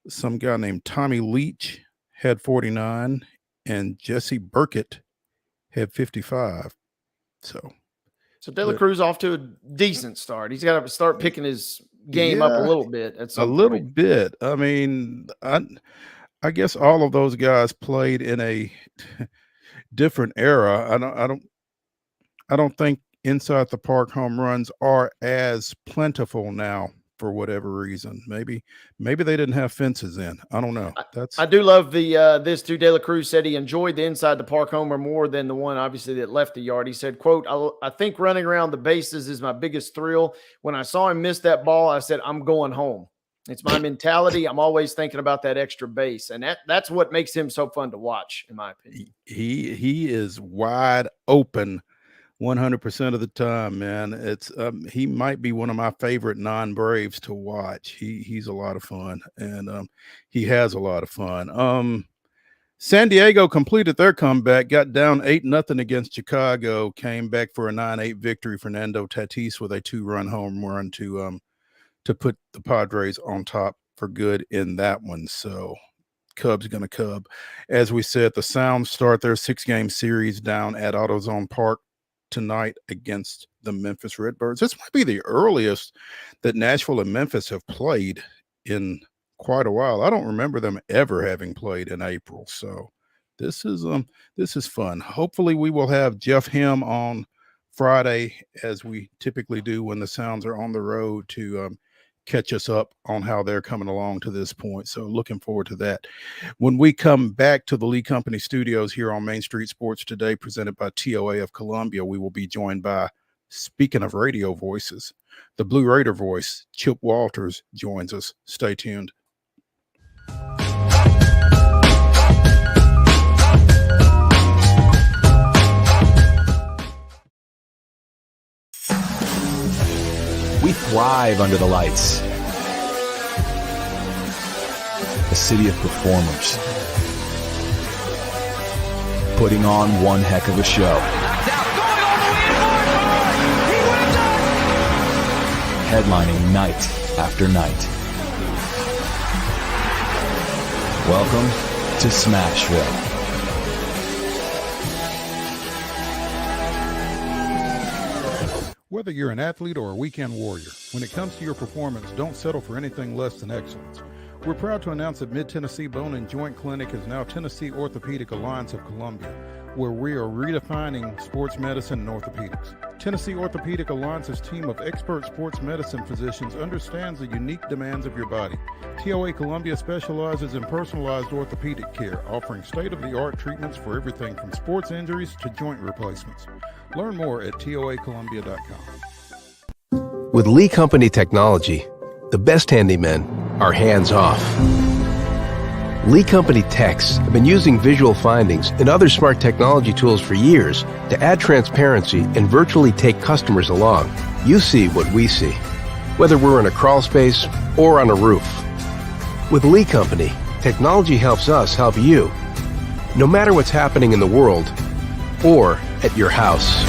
some guy named Tommy Leach had 49, and Jesse Burkett had 55. So De La Cruz off to a decent start. He's got to start picking his game up a little bit. Little bit. I mean, I guess all of those guys played in a different era. I don't think inside the park home runs are as plentiful now for whatever reason. Maybe they didn't have fences in. I don't know. I do love this too. De La Cruz said he enjoyed the inside the park homer more than the one obviously that left the yard. He said, quote, I think running around the bases is my biggest thrill. When I saw him miss that ball, I said, I'm going home. It's my mentality. I'm always thinking about that extra base. And that's what makes him so fun to watch, in my opinion. He is wide open 100% of the time, man. It's he might be one of my favorite non-Braves to watch. He's a lot of fun, and he has a lot of fun. San Diego completed their comeback, got down 8-0 against Chicago, came back for a 9-8 victory. Fernando Tatis with a 2-run home run to put the Padres on top for good in that one. So Cubs gonna Cub. As we said, the Sounds start their 6-game series down at AutoZone Park tonight against the Memphis Redbirds. This might be the earliest that Nashville and Memphis have played in quite a while. I don't remember them ever having played in April. So this is fun. Hopefully we will have Jeff Hem on Friday, as we typically do when the Sounds are on the road, to catch us up on how they're coming along to this point. So looking forward to that. When we come back to the Lee Company studios here on Main Street Sports Today, presented by TOA of Columbia, we will be joined by, speaking of radio voices, the Blue Raider voice, Chip Walters, joins us. Stay tuned. We thrive under the lights. A city of performers. Putting on one heck of a show. Headlining night after night. Welcome to Smashville. Whether you're an athlete or a weekend warrior, when it comes to your performance, don't settle for anything less than excellence. We're proud to announce that Mid-Tennessee Bone and Joint Clinic is now Tennessee Orthopedic Alliance of Columbia, where we are redefining sports medicine and orthopedics. Tennessee Orthopedic Alliance's team of expert sports medicine physicians understands the unique demands of your body. TOA Columbia specializes in personalized orthopedic care, offering state-of-the-art treatments for everything from sports injuries to joint replacements. Learn more at toacolumbia.com. With Lee Company technology, the best handymen are hands-off. Lee Company techs have been using visual findings and other smart technology tools for years to add transparency and virtually take customers along. You see what we see, whether we're in a crawl space or on a roof. With Lee Company, technology helps us help you, no matter what's happening in the world or at your house.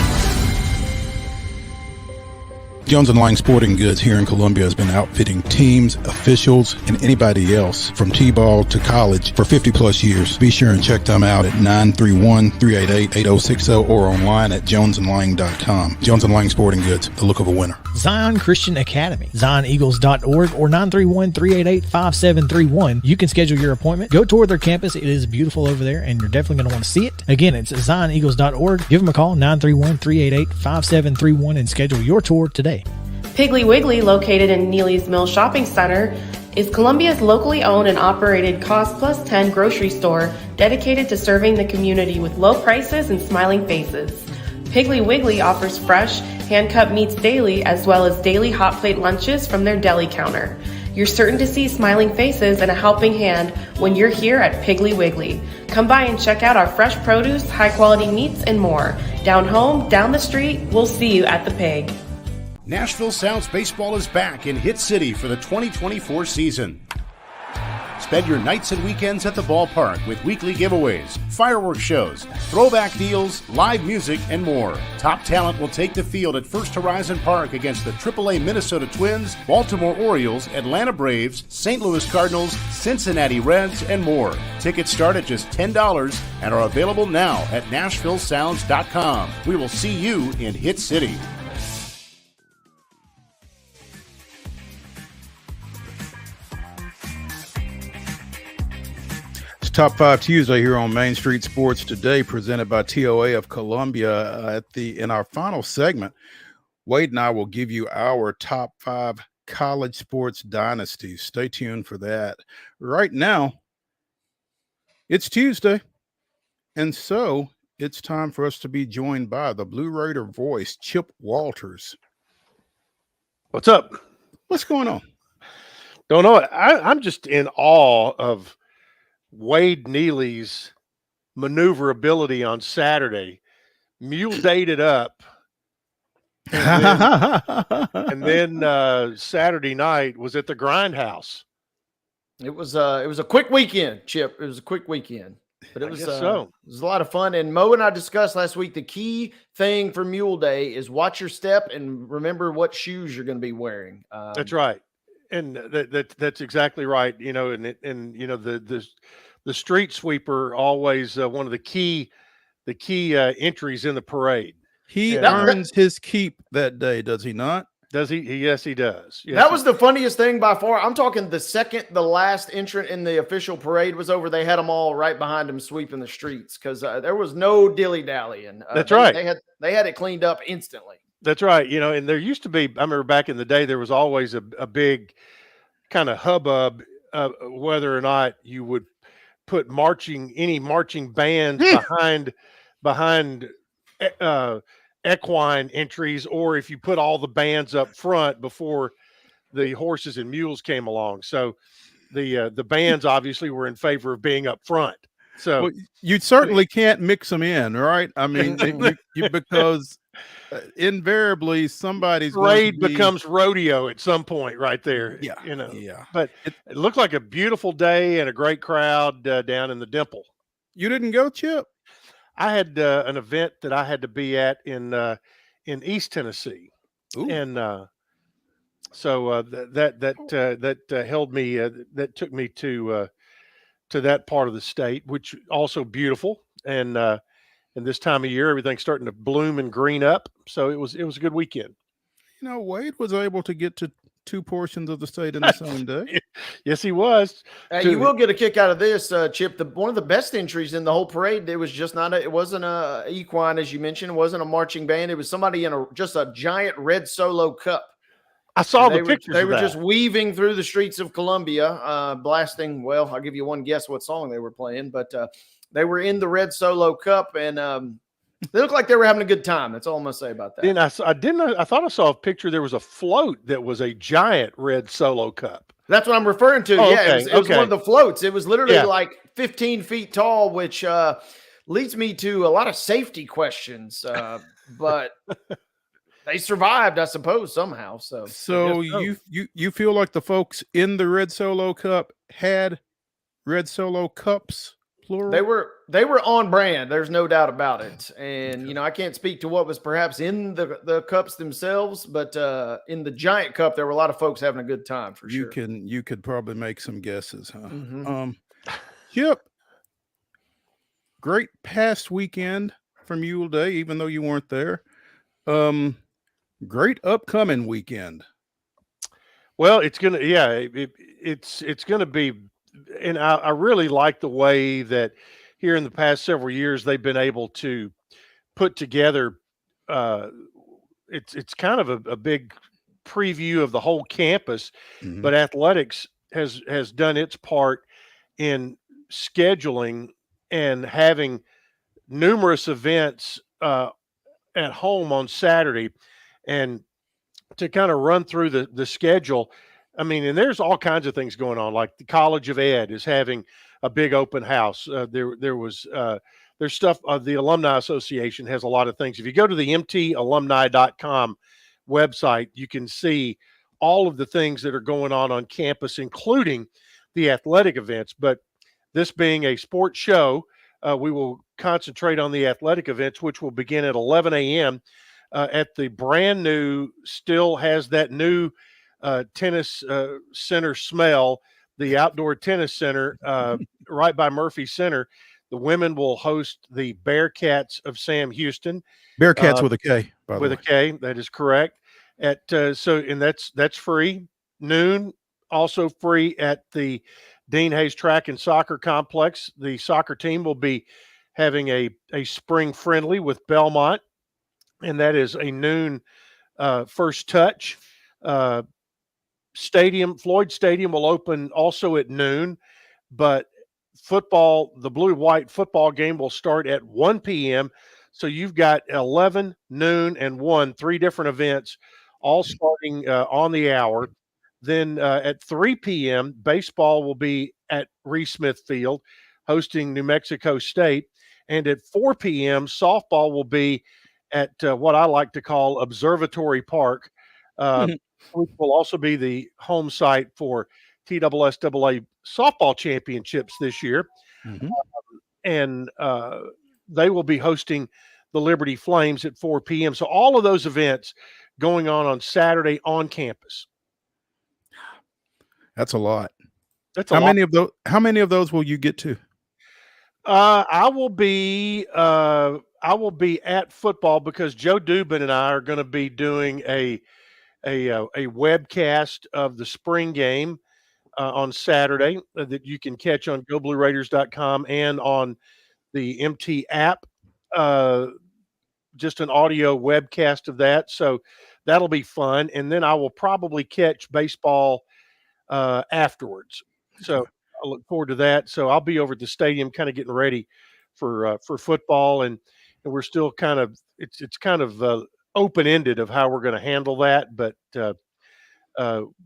Jones & Lang Sporting Goods here in Columbia has been outfitting teams, officials, and anybody else from T-ball to college for 50 plus years. Be sure and check them out at 931-388-8060 or online at jonesandlang.com. Jones & Lang Sporting Goods, the look of a winner. Zion Christian Academy, zioneagles.org or 931-388-5731. You can schedule your appointment. Go tour their campus. It is beautiful over there, and you're definitely going to want to see it. Again, it's zioneagles.org. Give them a call, 931-388-5731, and schedule your tour today. Piggly Wiggly, located in Neely's Mill Shopping Center, is Columbia's locally owned and operated Cost Plus 10 grocery store dedicated to serving the community with low prices and smiling faces. Piggly Wiggly offers fresh, hand-cut meats daily, as well as daily hot plate lunches from their deli counter. You're certain to see smiling faces and a helping hand when you're here at Piggly Wiggly. Come by and check out our fresh produce, high-quality meats, and more. Down home, down the street, we'll see you at the Pig. Nashville Sounds Baseball is back in Hit City for the 2024 season. Spend your nights and weekends at the ballpark with weekly giveaways, fireworks shows, throwback deals, live music, and more. Top talent will take the field at First Horizon Park against the AAA Minnesota Twins, Baltimore Orioles, Atlanta Braves, St. Louis Cardinals, Cincinnati Reds, and more. Tickets start at just $10 and are available now at NashvilleSounds.com. We will see you in Hit City. Top 5 Tuesday here on Main Street Sports Today, presented by TOA of Columbia. In our final segment, Wade and I will give you our top 5 college sports dynasties. Stay tuned for that. Right now, it's Tuesday, and so it's time for us to be joined by the Blue Raider voice, Chip Walters. What's up? What's going on? Don't know. I'm just in awe of Wade Neely's maneuverability on Saturday. Mule dated up, and then Saturday night was at the Grindhouse. It was a quick weekend, Chip. It was a quick weekend, but it was a lot of fun. And Mo and I discussed last week the key thing for Mule Day is watch your step and remember what shoes you're going to be wearing. That's right. And that's exactly right. You know, and the street sweeper always one of the key entries in the parade. He earns his keep that day, does he not? Does he? Yes, he does. Yes, that was the funniest thing by far. I'm talking the last entrant in the official parade was over. They had them all right behind him sweeping the streets because there was no dilly-dallying. That's right. They had it cleaned up instantly. That's right. You know, and there used to be, I remember back in the day, there was always a big kind of hubbub whether or not you would put any marching bands behind equine entries, or if you put all the bands up front before the horses and mules came along. So the bands obviously were in favor of being up front. So you certainly can't mix them in, right? I mean, because invariably somebody's going to Parade be. becomes rodeo at some point, right there. Yeah, Yeah. But it looked like a beautiful day and a great crowd down in the Dimple. You didn't go, Chip? I had an event that I had to be at in East Tennessee, Ooh. and so that held me. That took me to that part of the state, which also beautiful. And this time of year, everything's starting to bloom and green up. So it was a good weekend. Wade was able to get to 2 portions of the state in the same day. Yes, he was. You will get a kick out of this, Chip. One of the best entries in the whole parade. It was just it wasn't a equine, as you mentioned. It wasn't a marching band. It was somebody in just a giant red solo cup. I saw the pictures. They were just weaving through the streets of Columbia, blasting. Well, I'll give you one guess what song they were playing, but they were in the red solo cup, and they looked like they were having a good time. That's all I'm gonna say about that. I thought I saw a picture. There was a float that was a giant red solo cup. That's what I'm referring to. Oh, yeah, okay, it was one of the floats. It was literally like 15 feet tall, which leads me to a lot of safety questions. But they survived, I suppose, somehow. So you feel like the folks in the red solo cup had red solo cups, plural? They were on brand. There's no doubt about it. And I can't speak to what was perhaps in the cups themselves, but in the giant cup, there were a lot of folks having a good time for sure. You could probably make some guesses, huh? Mm-hmm. Chip, great past weekend for Mule Day, even though you weren't there. Great upcoming weekend. Well, it's gonna be, and I really like the way that here in the past several years they've been able to put together. It's kind of a big preview of the whole campus, but athletics has done its part in scheduling and having numerous events at home on Saturday. And to kind of run through the schedule, I mean, and there's all kinds of things going on. Like the College of Ed is having a big open house. There's stuff. The Alumni Association has a lot of things. If you go to the mtalumni.com website, you can see all of the things that are going on campus, including the athletic events. But this being a sports show, we will concentrate on the athletic events, which will begin at 11 a.m. At the brand new, still has that new tennis center smell, the outdoor tennis center right by Murphy Center. The women will host the Bearcats of Sam Houston. Bearcats with a K, by the way. With a K, that is correct. And that's free. Noon, also free at the Dean Hayes Track and Soccer Complex. The soccer team will be having a spring friendly with Belmont, and that is a noon first touch. Floyd Stadium will open also at noon, but the blue-white football game will start at 1 p.m. So you've got 11, noon, and 1, 3 different events, all starting on the hour. Then at 3 p.m., baseball will be at Reese Smith Field, hosting New Mexico State. And at 4 p.m., softball will be at what I like to call Observatory Park, which will also be the home site for TSSAA softball championships this year. And they will be hosting the Liberty Flames at 4 p.m. So all of those events going on Saturday on campus. That's a lot. That's a lot. How many of those will you get to? I will be at football because Joe Dubin and I are going to be doing a webcast of the spring game on Saturday that you can catch on GoBlueRaiders.com and on the MT app. Just an audio webcast of that, so that'll be fun. And then I will probably catch baseball afterwards. So I look forward to that. So I'll be over at the stadium, kind of getting ready for football, and we're still kind of it's kind of open ended of how we're going to handle that, but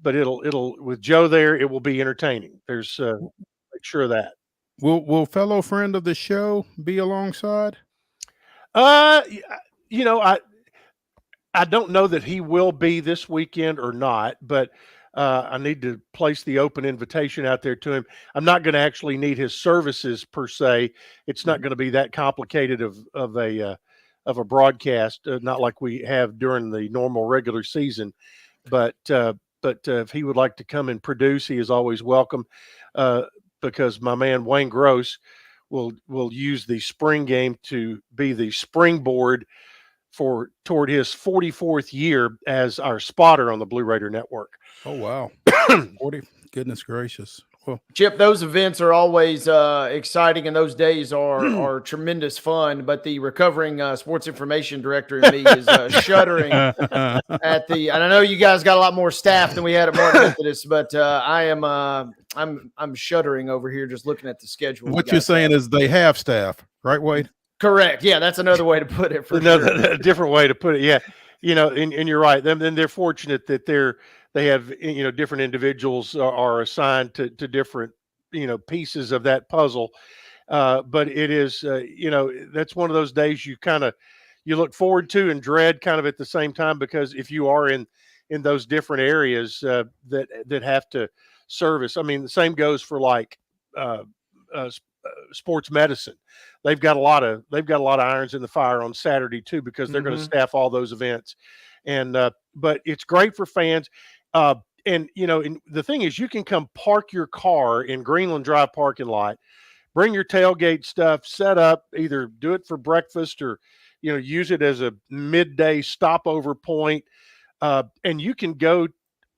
it'll with Joe there, it will be entertaining. There's make sure of that. Will fellow friend of the show be alongside? I don't know that he will be this weekend or not, but I need to place the open invitation out there to him. I'm not going to actually need his services per se. It's not going to be that complicated of a broadcast, not like we have during the normal regular season. But if he would like to come and produce, he is always welcome. Because my man Wayne Gross will use the spring game to be the springboard toward his 44th year as our spotter on the Blue Raider Network. Oh, wow. 40. Goodness gracious. Well, Chip, those events are always exciting, and those days are tremendous fun. But the recovering sports information director in me is shuddering at the. And I know you guys got a lot more staff than we had at Martin Methodist, but I'm shuddering over here just looking at the schedule. What you're saying is they have staff, right, Wade? Correct. Yeah, that's another way to put it. For sure. A different way to put it. Yeah, and you're right. Then they're fortunate that they have different individuals are assigned to different pieces of that puzzle. But it is that's one of those days you look forward to and dread kind of at the same time, because if you are in those different areas that have to service. I mean, the same goes for like sports medicine. They've got a lot of irons in the fire on Saturday too, because they're going to staff all those events. And but it's great for fans. And the thing is, you can come park your car in Greenland Drive parking lot, bring your tailgate stuff, set up, either do it for breakfast or use it as a midday stopover point. And you can go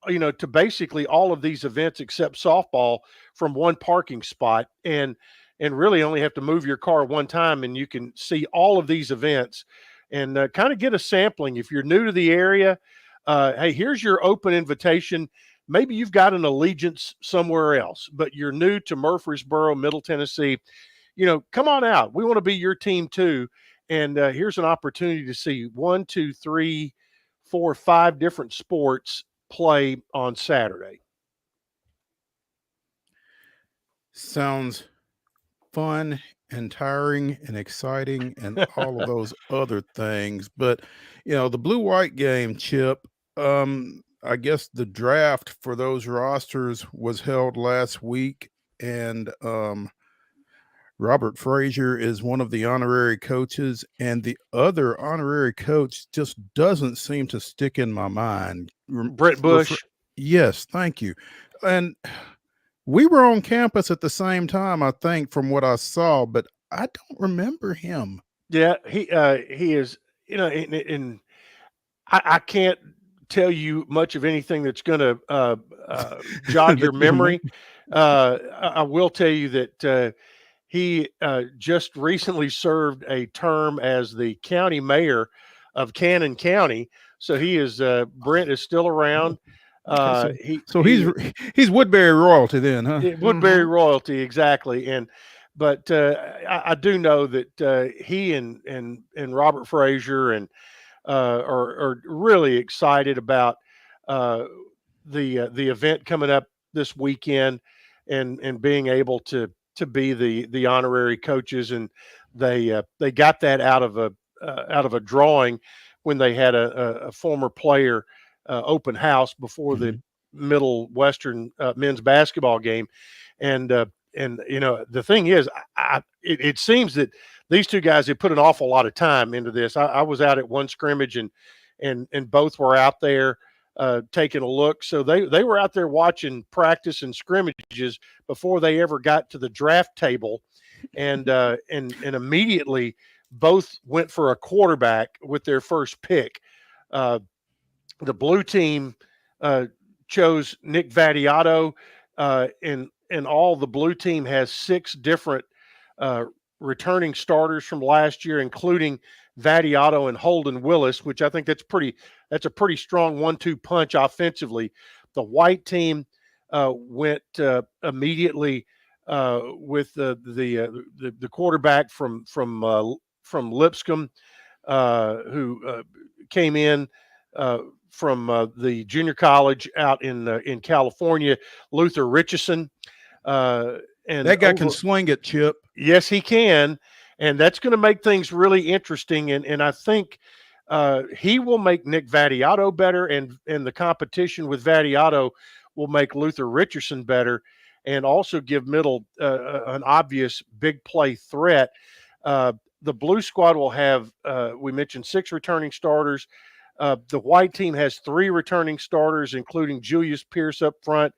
to basically all of these events except softball from one parking spot, and really only have to move your car one time, and you can see all of these events and kind of get a sampling. If you're new to the area, hey, here's your open invitation. Maybe you've got an allegiance somewhere else, but you're new to Murfreesboro, Middle Tennessee. Come on out. We want to be your team too. And here's an opportunity to see 1, 2, 3, 4, 5 different sports play on Saturday. Sounds fun and tiring and exciting and all of those other things. But, the blue-white game, Chip, I guess the draft for those rosters was held last week, and Robert Frazier is one of the honorary coaches, and the other honorary coach just doesn't seem to stick in my mind. Brett Bush. Yes, thank you. And we were on campus at the same time, I think, from what I saw, but I don't remember him. Yeah, he is, and I can't tell you much of anything that's going to jog your memory. I will tell you that he just recently served a term as the county mayor of Cannon County. So he is Brent is still around. He's Woodbury royalty then, huh? Woodbury royalty, exactly. But I do know that he and Robert Frazier and are really excited about the event coming up this weekend, and being able to be the honorary coaches. And they got that out of a drawing when they had a former player open house before the Middle Western men's basketball game. And the thing is, it seems that these two guys have put an awful lot of time into this. I was out at one scrimmage, and both were out there taking a look. So they were out there watching practice and scrimmages before they ever got to the draft table, and immediately both went for a quarterback with their first pick. The blue team chose Nick Vattiato, and all the blue team has 6 different returning starters from last year, including Vattiato and Holden Willis, which I think that's a pretty strong 1-2 punch offensively. The white team went immediately with the quarterback from Lipscomb, who came in from the junior college out in California, Luther Richardson. And that guy can swing it, Chip. Yes, he can. And that's going to make things really interesting. And I think he will make Nick Vattiato better, and the competition with Vattiato will make Luther Richardson better, and also give Middle an obvious big play threat. The blue squad will have, we mentioned 6 returning starters. The white team has 3 returning starters, including Julius Pierce up front,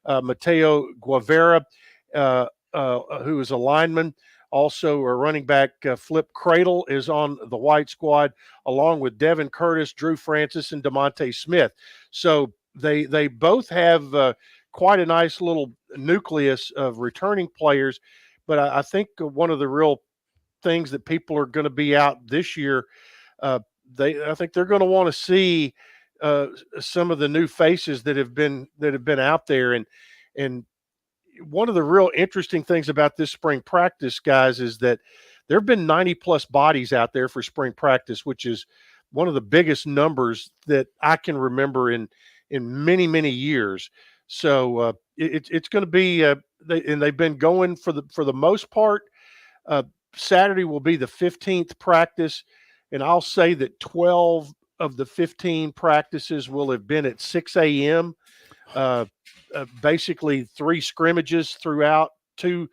Mateo Guevara, who is a lineman. Also, a running back, Flip Cradle, is on the white squad, along with Devin Curtis, Drew Francis, and DeMonte Smith. So they both have quite a nice little nucleus of returning players. But I think one of the real things that people are going to be out this year, I think they're going to want to see some of the new faces that have been out there, and one of the real interesting things about this spring practice, guys, is that there have been 90 plus bodies out there for spring practice, which is one of the biggest numbers that I can remember in many, many years. So it's going to be, and they've been going for the most part. Saturday will be the 15th practice, and I'll say that 12 of the 15 practices will have been at 6 a.m. Basically 3 scrimmages throughout, two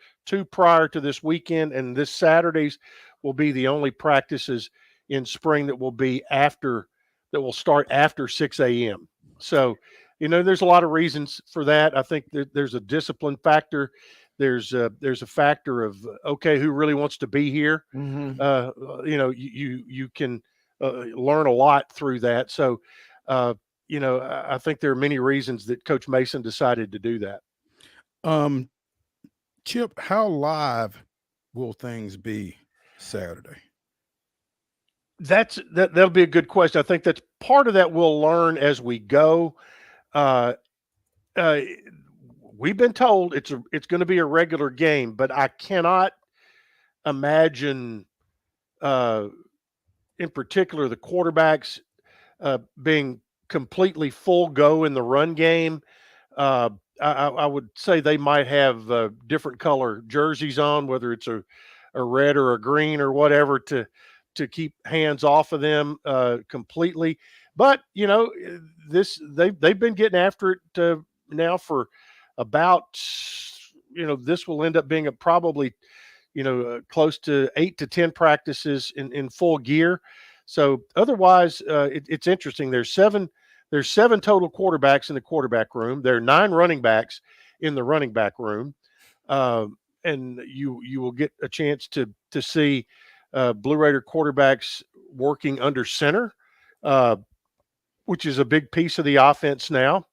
prior to this weekend, and this Saturday's will be the only practices in spring that will start after 6 a.m. So, there's a lot of reasons for that. I think there's a discipline factor. There's a factor of, okay, who really wants to be here? Mm-hmm. You can learn a lot through that. So, I think there are many reasons that Coach Mason decided to do that. Chip, how live will things be Saturday? That'll be a good question. I think that's part of that we'll learn as we go. We've been told it's going to be a regular game, but I cannot imagine, in particular, the quarterbacks being completely full go in the run game. I would say they might have different color jerseys on, whether it's a red or a green or whatever, to keep hands off of them completely. But they've been getting after it now for about, this will end up being probably close to 8 to 10 practices in full gear. So otherwise, it's interesting. There's seven total quarterbacks in the quarterback room. There are 9 running backs in the running back room, and you will get a chance to see Blue Raider quarterbacks working under center, which is a big piece of the offense now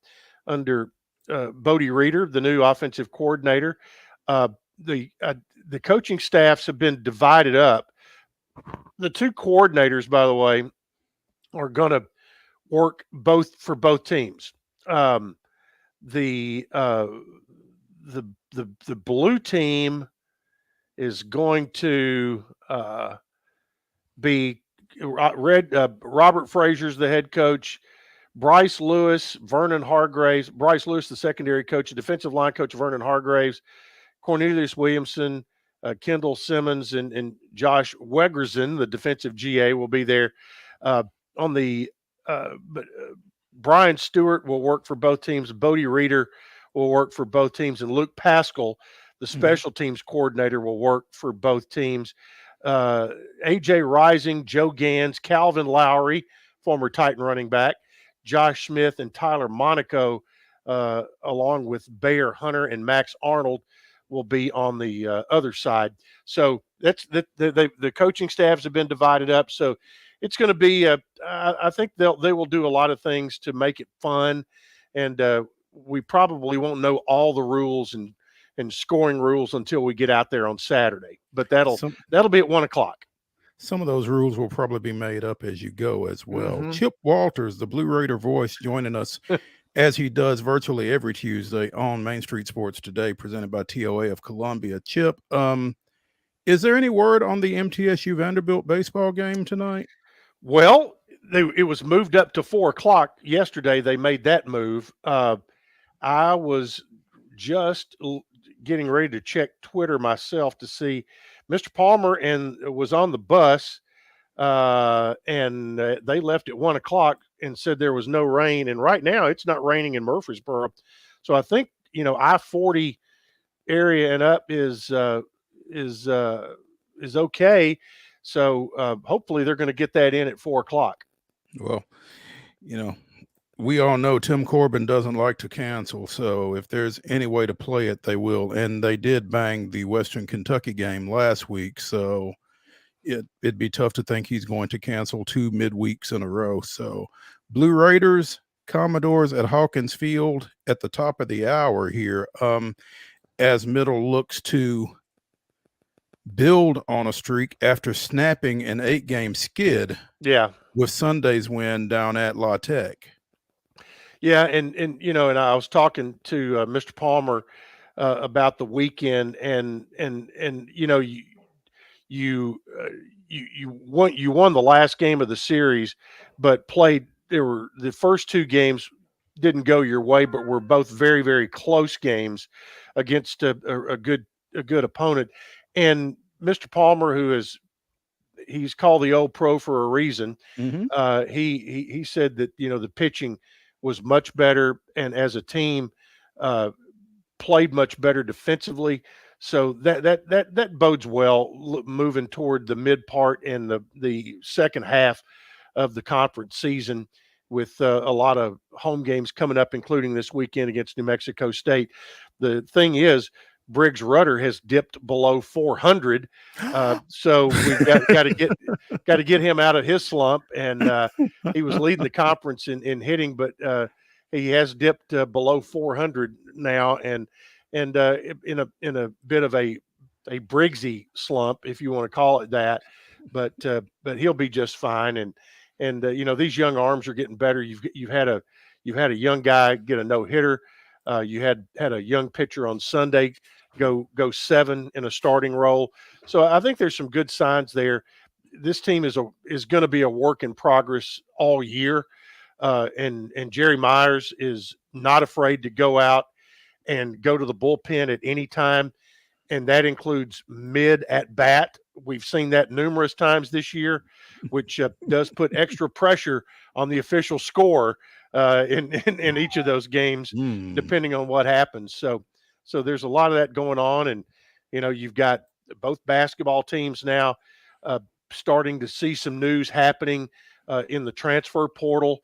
under Bodie Reeder, the new offensive coordinator. The coaching staffs have been divided up. The 2 coordinators, by the way, are going to work for both teams. The blue team is going to be Robert Frazier's the head coach, Bryce Lewis, Vernon Hargraves, Bryce Lewis, the secondary coach, the defensive line coach, Vernon Hargraves, Cornelius Williamson, Kendall Simmons, and Josh Wegerson, the defensive GA, will be there. On the Brian Stewart will work for both teams. Bodie Reeder will work for both teams, and Luke Pascal, the special teams coordinator, will work for both teams. AJ Rising, Joe Gans, Calvin Lowry, former Titan running back, Josh Smith, and Tyler Monaco, along with Bayer Hunter and Max Arnold, will be on the other side. So that's the coaching staffs have been divided up. So it's going to be I think they will do a lot of things to make it fun, and we probably won't know all the rules and scoring rules until we get out there on Saturday. But that'll be at 1:00. Some of those rules will probably be made up as you go as well. Chip Walters, the Blue Raider voice, joining us as he does virtually every Tuesday on Main Street Sports Today, presented by TOA of Columbia. Chip, is there any word on the MTSU Vanderbilt baseball game tonight? Well, it was moved up to 4:00 yesterday. They made that move. I was just getting ready to check Twitter myself to see Mr. Palmer was on the bus and they left at 1 o'clock and said there was no rain. And right now it's not raining in Murfreesboro. So I think, I-40 area and up is okay. So hopefully they're going to get that in at 4 o'clock. Well, we all know Tim Corbin doesn't like to cancel. So if there's any way to play it, they will. And they did bang the Western Kentucky game last week. So it'd be tough to think he's going to cancel 2 midweeks in a row. So Blue Raiders, Commodores at Hawkins Field at the top of the hour here, as Middle looks to build on a streak after snapping an 8-game skid. Yeah. With Sunday's win down at La Tech. Yeah, and I was talking to Mr. Palmer about the weekend, and you won the last game of the series, but the first 2 games didn't go your way, but were both very, very close games against a good opponent. And Mr. Palmer, he's called the old pro for a reason. Mm-hmm. He said that the pitching was much better, and as a team played much better defensively. So that bodes well moving toward the mid part and the second half of the conference season, with a lot of home games coming up, including this weekend against New Mexico State. The thing is, Briggs Rudder has dipped below 400, so we've got to get him out of his slump. And he was leading the conference in hitting, but he has dipped below 400 now, and in a bit of a Briggsy slump, if you want to call it that. But he'll be just fine. And these young arms are getting better. You've had a young guy get a no-hitter. You had a young pitcher on Sunday go 7 in a starting role. So I think there's some good signs there. This team is going to be a work in progress all year. And Jerry Myers is not afraid to go out and go to the bullpen at any time. And that includes mid at bat. We've seen that numerous times this year, which does put extra pressure on the official score in each of those games, depending on what happens. So there's a lot of that going on. And, you've got both basketball teams now starting to see some news happening in the transfer portal.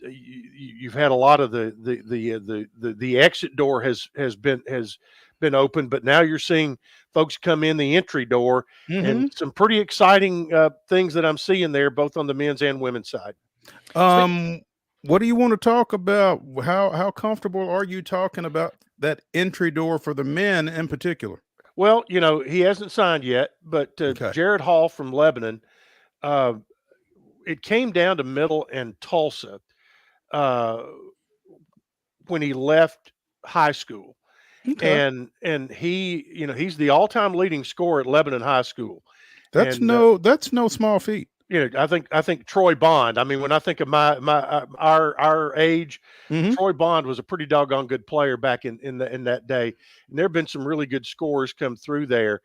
You've had a lot of the exit door has been open, but now you're seeing folks come in the entry door, and some pretty exciting things that I'm seeing there, both on the men's and women's side. What do you want to talk about? How comfortable are you talking about that entry door for the men in particular? Well, he hasn't signed yet, but Okay. Jared Hall from Lebanon, it came down to Middle and Tulsa when he left high school. Okay. And he, he's the all-time leading scorer at Lebanon High School. That's no small feat. I think Troy Bond. I mean, when I think of our age, Troy Bond was a pretty doggone good player back in that day. And there have been some really good scorers come through there.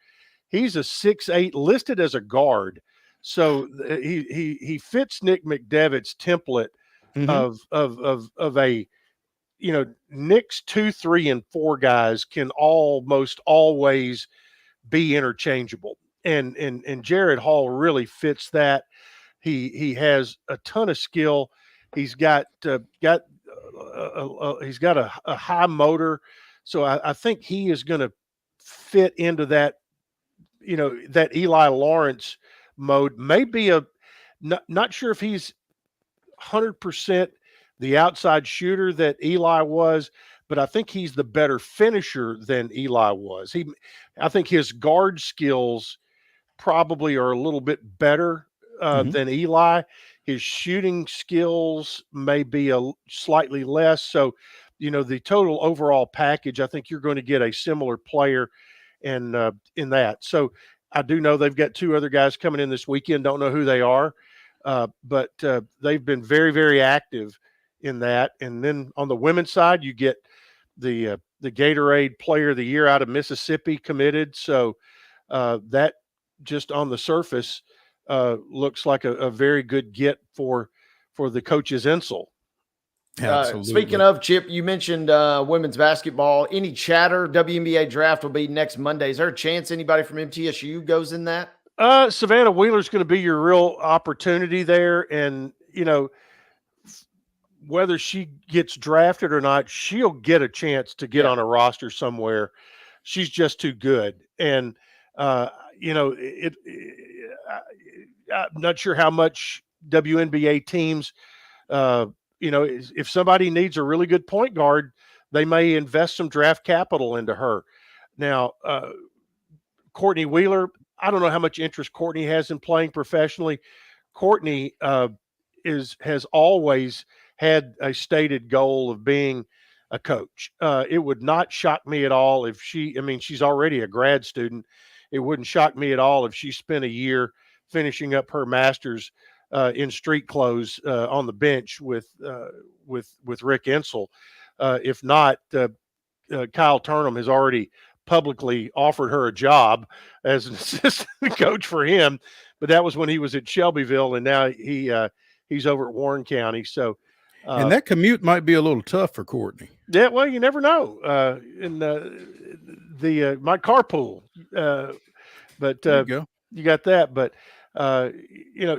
He's a 6'8", listed as a guard, so he fits Nick McDevitt's template of a. Nick's 2, 3, and 4 guys can almost always be interchangeable, and Jared Hall really fits that. He has a ton of skill. He's got a high motor, so I think he is going to fit into that. That Eli Lawrence mode. Maybe not sure if he's 100% the outside shooter that Eli was, but I think he's the better finisher than Eli was. I think his guard skills probably are a little bit better than Eli. His shooting skills may be slightly less. So, the total overall package, I think you're going to get a similar player in that. So I do know they've got 2 other guys coming in this weekend. Don't know who they are, but they've been very, very active in that. And then on the women's side, you get the Gatorade Player of the Year out of Mississippi committed. So that just on the surface looks like a very good get for the coach's Insel. Absolutely. Speaking of, Chip, you mentioned women's basketball. Any chatter? WNBA draft will be next Monday. Is there a chance anybody from MTSU goes in that? Savannah Wheeler's going to be your real opportunity there. And, whether she gets drafted or not, she'll get a chance to get on a roster somewhere. She's just too good. And, I'm not sure how much WNBA teams, if somebody needs a really good point guard, they may invest some draft capital into her. Now, Courtney Wheeler, I don't know how much interest Courtney has in playing professionally. Courtney has always had a stated goal of being a coach. It would not shock me at all if she's already a grad student. It wouldn't shock me at all if she spent a year finishing up her master's in street clothes on the bench with Rick Insel. If not, Kyle Turnham has already publicly offered her a job as an assistant coach for him, but that was when he was at Shelbyville, and now he's over at Warren County. So, and that commute might be a little tough for Courtney. Yeah, well, you never know. My carpool, but you got that. But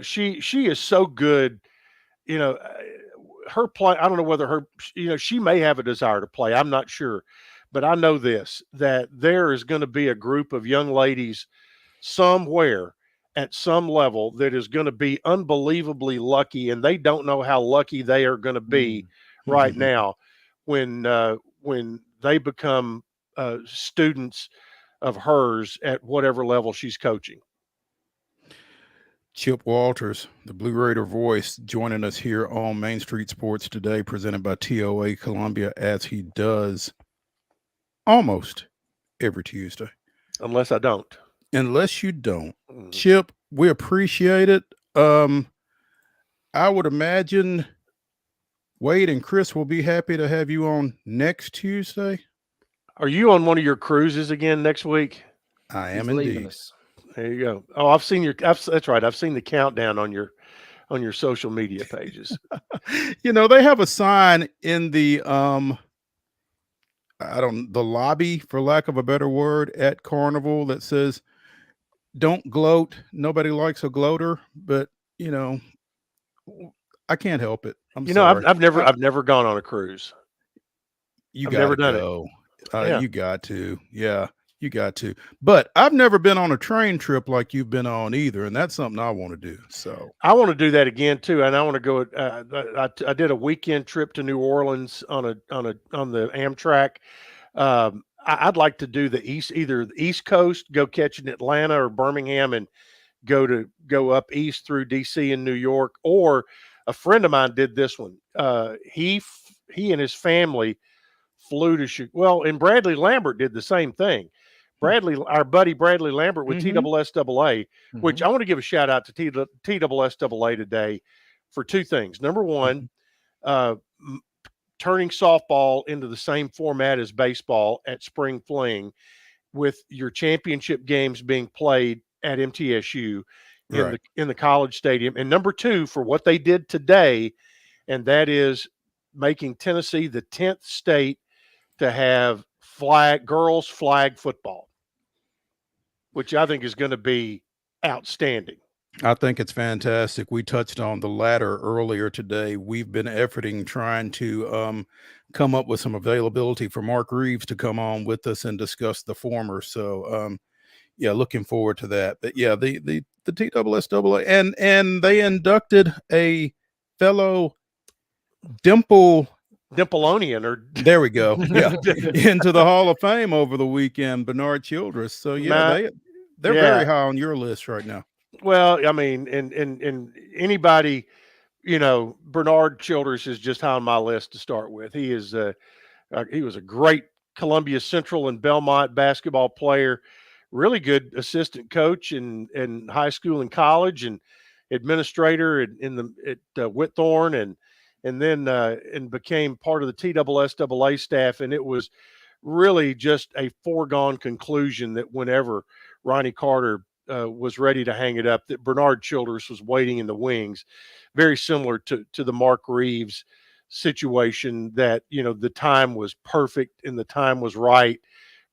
she is so good. Her play. I don't know whether she may have a desire to play. I'm not sure. But I know this, that there is going to be a group of young ladies somewhere at some level that is going to be unbelievably lucky, and they don't know how lucky they are going to be right now when they become students of hers at whatever level she's coaching. Chip Walters, the Blue Raider voice, joining us here on Main Street Sports Today, presented by TOA Columbia, as he does almost every Tuesday. Unless I don't. Unless you don't. Chip, we appreciate it. I would imagine Wade and Chris will be happy to have you on next Tuesday. Are you on one of your cruises again next week? I am indeed. There you go. Oh, I've seen that's right. I've seen the countdown on your social media pages. They have a sign in the the lobby, for lack of a better word, at Carnival that says, "Don't gloat. Nobody likes a gloater." But I can't help it. I'm sorry. I've never gone on a cruise. I've never done it. You got to. Yeah, you got to. But I've never been on a train trip like you've been on either, and that's something I want to do. So I want to do that again too, and I want to go. I did a weekend trip to New Orleans on the Amtrak. I'd like to do either the East Coast, go catch in Atlanta or Birmingham, and go up east through DC and New York. Or a friend of mine did this one. He and his family flew to and Bradley Lambert did the same thing. Our buddy Bradley Lambert with TSSAA, which I want to give a shout out to TSSAA today for two things. Number one, turning softball into the same format as baseball at Spring Fling, with your championship games being played at MTSU in the college stadium. And number two, for what they did today, and that is making Tennessee the 10th state to have girls flag football, which I think is going to be outstanding. I think it's fantastic. We touched on the latter earlier today. We've been trying to come up with some availability for Mark Reeves to come on with us and discuss the former. So, looking forward to that. But the TSSAA, and they inducted a fellow Dimpleonian, there we go. Yeah, into the Hall of Fame over the weekend, Bernard Childress. So they're very high on your list right now. Well, I mean, and anybody, Bernard Childress is just high on my list to start with. He was a great Columbia Central and Belmont basketball player, really good assistant coach in high school and college, and administrator at Whitthorne, and then became part of the TSSAA staff. And it was really just a foregone conclusion that whenever Ronnie Carter was ready to hang it up, that Bernard Childress was waiting in the wings, very similar to the Mark Reeves situation, that, the time was perfect and the time was right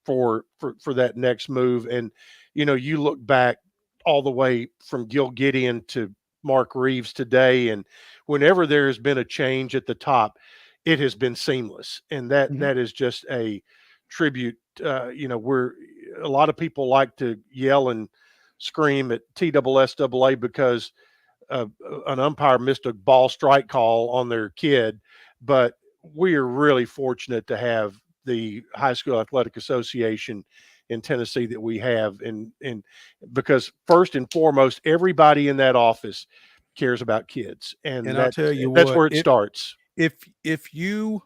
for that next move. And, you look back all the way from Gil Gideon to Mark Reeves today, and whenever there has been a change at the top, it has been seamless. And that is just a tribute. Where a lot of people like to yell and scream at TSSAA because an umpire missed a ball strike call on their kid, but we are really fortunate to have the High School Athletic Association in Tennessee that we have, and because first and foremost, everybody in that office cares about kids, and I'll tell you that's what, where it starts. If you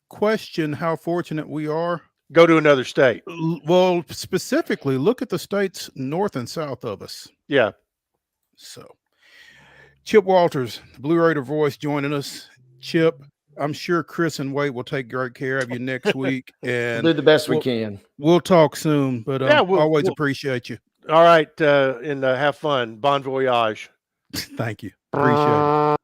question how fortunate we are, go to another state. Well, specifically, look at the states north and south of us. Yeah. So, Chip Walters, the Blue Raider voice, joining us. Chip, I'm sure Chris and Wade will take great care of you next week, and we'll do the best we can. We'll talk soon, but always appreciate you. All right, and have fun. Bon voyage. Thank you. Appreciate it.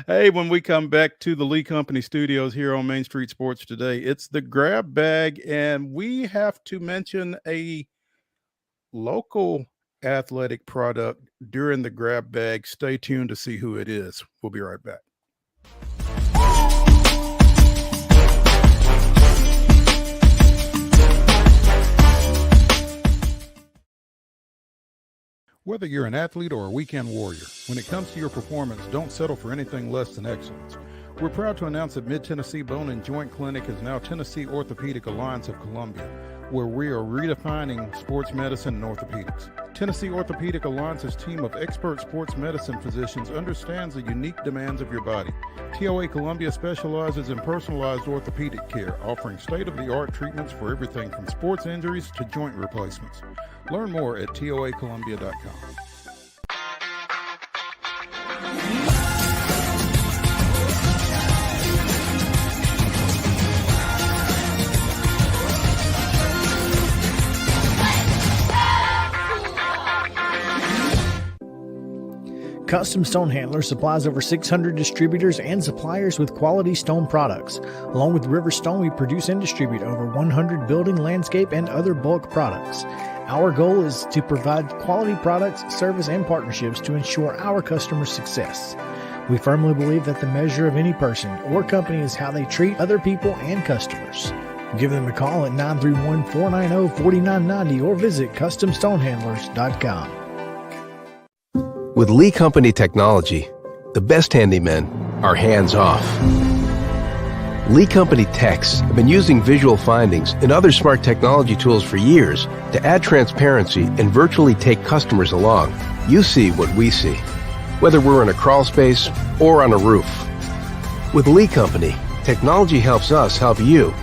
Hey, when we come back to the Lee Company studios here on Main Street Sports Today, it's the grab bag, and we have to mention a local athletic product during the grab bag. Stay tuned to see who it is. We'll be right back. Whether you're an athlete or a weekend warrior, when it comes to your performance, don't settle for anything less than excellence. We're proud to announce that Mid-Tennessee Bone and Joint Clinic is now Tennessee Orthopedic Alliance of Columbia, where we are redefining sports medicine and orthopedics. Tennessee Orthopedic Alliance's team of expert sports medicine physicians understands the unique demands of your body. TOA Columbia specializes in personalized orthopedic care, offering state-of-the-art treatments for everything from sports injuries to joint replacements. Learn more at toacolumbia.com. Custom Stone Handlers supplies over 600 distributors and suppliers with quality stone products. Along with River Stone, we produce and distribute over 100 building, landscape, and other bulk products. Our goal is to provide quality products, service, and partnerships to ensure our customers' success. We firmly believe that the measure of any person or company is how they treat other people and customers. Give them a call at 931-490-4990 or visit CustomStonehandlers.com. With Lee Company technology, the best handymen are hands-off. Lee Company techs have been using visual findings and other smart technology tools for years to add transparency and virtually take customers along. You see what we see, whether we're in a crawl space or on a roof. With Lee Company, technology helps us help you,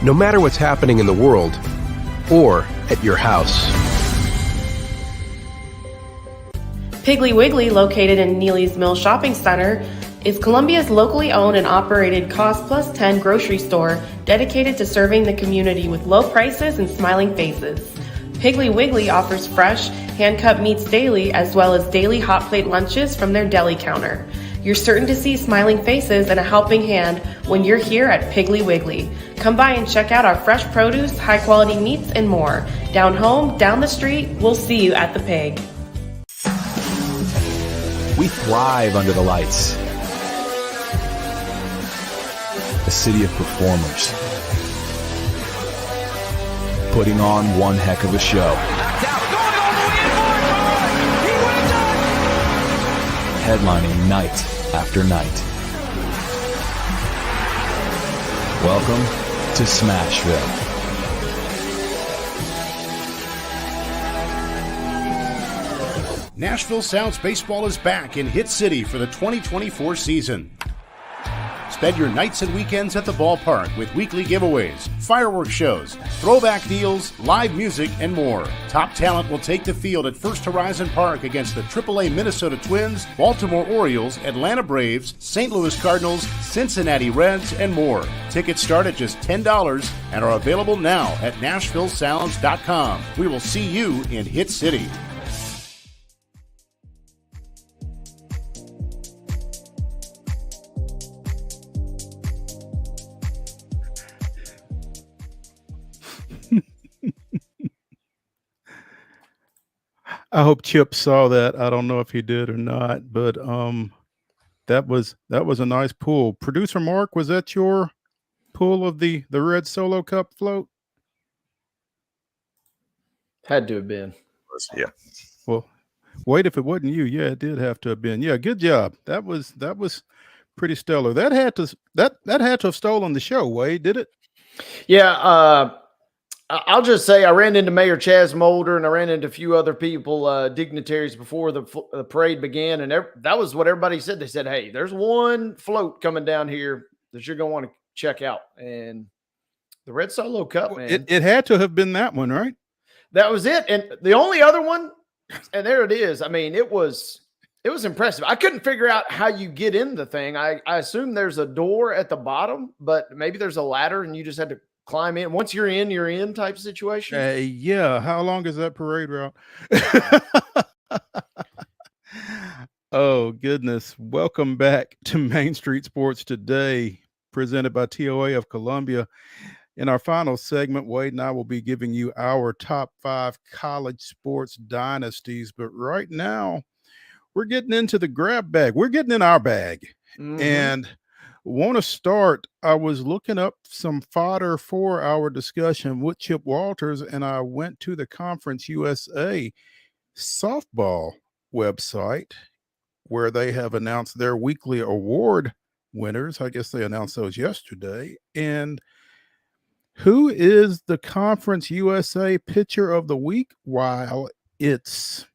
no matter what's happening in the world or at your house. Piggly Wiggly, located in Neely's Mill Shopping Center, is Columbia's locally owned and operated Cost Plus 10 grocery store dedicated to serving the community with low prices and smiling faces. Piggly Wiggly offers fresh, hand-cut meats daily as well as daily hot plate lunches from their deli counter. You're certain to see smiling faces and a helping hand when you're here at Piggly Wiggly. Come by and check out our fresh produce, high-quality meats, and more. Down home, down the street, we'll see you at the Pig. We thrive under the lights. A city of performers. Putting on one heck of a show. Headlining night after night. Welcome to Smashville. Nashville Sounds Baseball is back in Hit City for the 2024 season. Spend your nights and weekends at the ballpark with weekly giveaways, fireworks shows, throwback deals, live music, and more. Top talent will take the field at First Horizon Park against the AAA Minnesota Twins, Baltimore Orioles, Atlanta Braves, St. Louis Cardinals, Cincinnati Reds, and more. Tickets start at just $10 and are available now at NashvilleSounds.com. We will see you in Hit City. I hope Chip saw that. I don't know if he did or not, but that was a nice pull. Producer Mark, was that your pull of the Red Solo Cup float? Had to have been. Yeah. Well, wait, if it wasn't you, yeah, it did have to have been. Yeah, good job. That was pretty stellar. That had to have stolen the show, Wade, did it? Yeah, I'll just say I ran into Mayor Chaz Mulder and I ran into a few other people, dignitaries before the parade began. And that was what everybody said. They said, hey, there's one float coming down here that you're going to want to check out. And the Red Solo Cup, man. It had to have been that one, right? That was it. And the only other one, and there it is. I mean, it was impressive. I couldn't figure out how you get in the thing. I assume there's a door at the bottom, but maybe there's a ladder and you just had to climb in. Once you're in type situation. Yeah. How long is that parade route? Oh, goodness. Welcome back to Main Street Sports Today, presented by TOA of Columbia. In our final segment, Wade and I will be giving you our top 5 college sports dynasties. But right now, we're getting into the grab bag. We're getting in our bag. Mm-hmm. And want to start, I was looking up some fodder for our discussion with Chip Walters, and I went to the Conference USA softball website where they have announced their weekly award winners. I guess they announced those yesterday. And who is the Conference USA pitcher of the week? While it's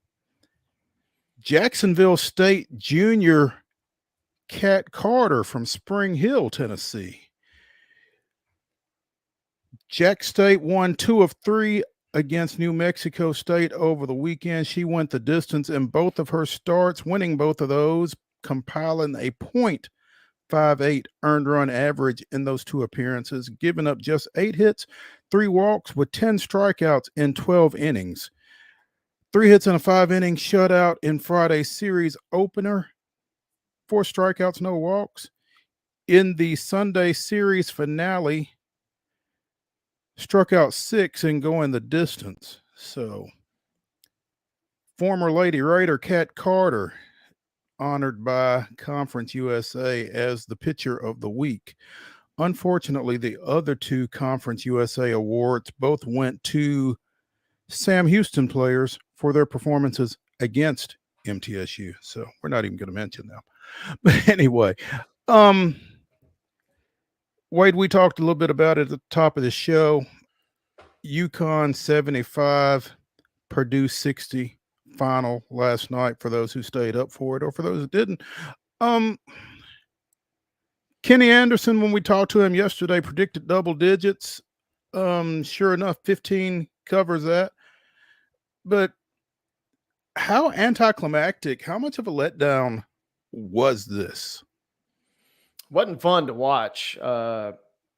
Jacksonville State junior Cat Carter from Spring Hill, Tennessee. Jack State won 2 of 3 against New Mexico State over the weekend. She went the distance in both of her starts, winning both of those, compiling a .58 earned run average in those 2 appearances, giving up just 8 hits, 3 walks with 10 strikeouts in 12 innings. 3 hits in a 5-inning shutout in Friday's series opener. 4 strikeouts, no walks. In the Sunday series finale, struck out 6 and going the distance. So, former Lady Raider Cat Carter honored by Conference USA as the pitcher of the week. Unfortunately, the other 2 Conference USA awards both went to Sam Houston players for their performances against MTSU. So, we're not even going to mention them. But anyway, Wade, we talked a little bit about it at the top of the show. UConn 75, Purdue 60 final last night for those who stayed up for it or for those who didn't. Kenny Anderson, when we talked to him yesterday, predicted double digits. Sure enough, 15 covers that. But how anticlimactic, how much of a letdown was this? Wasn't fun to watch. Right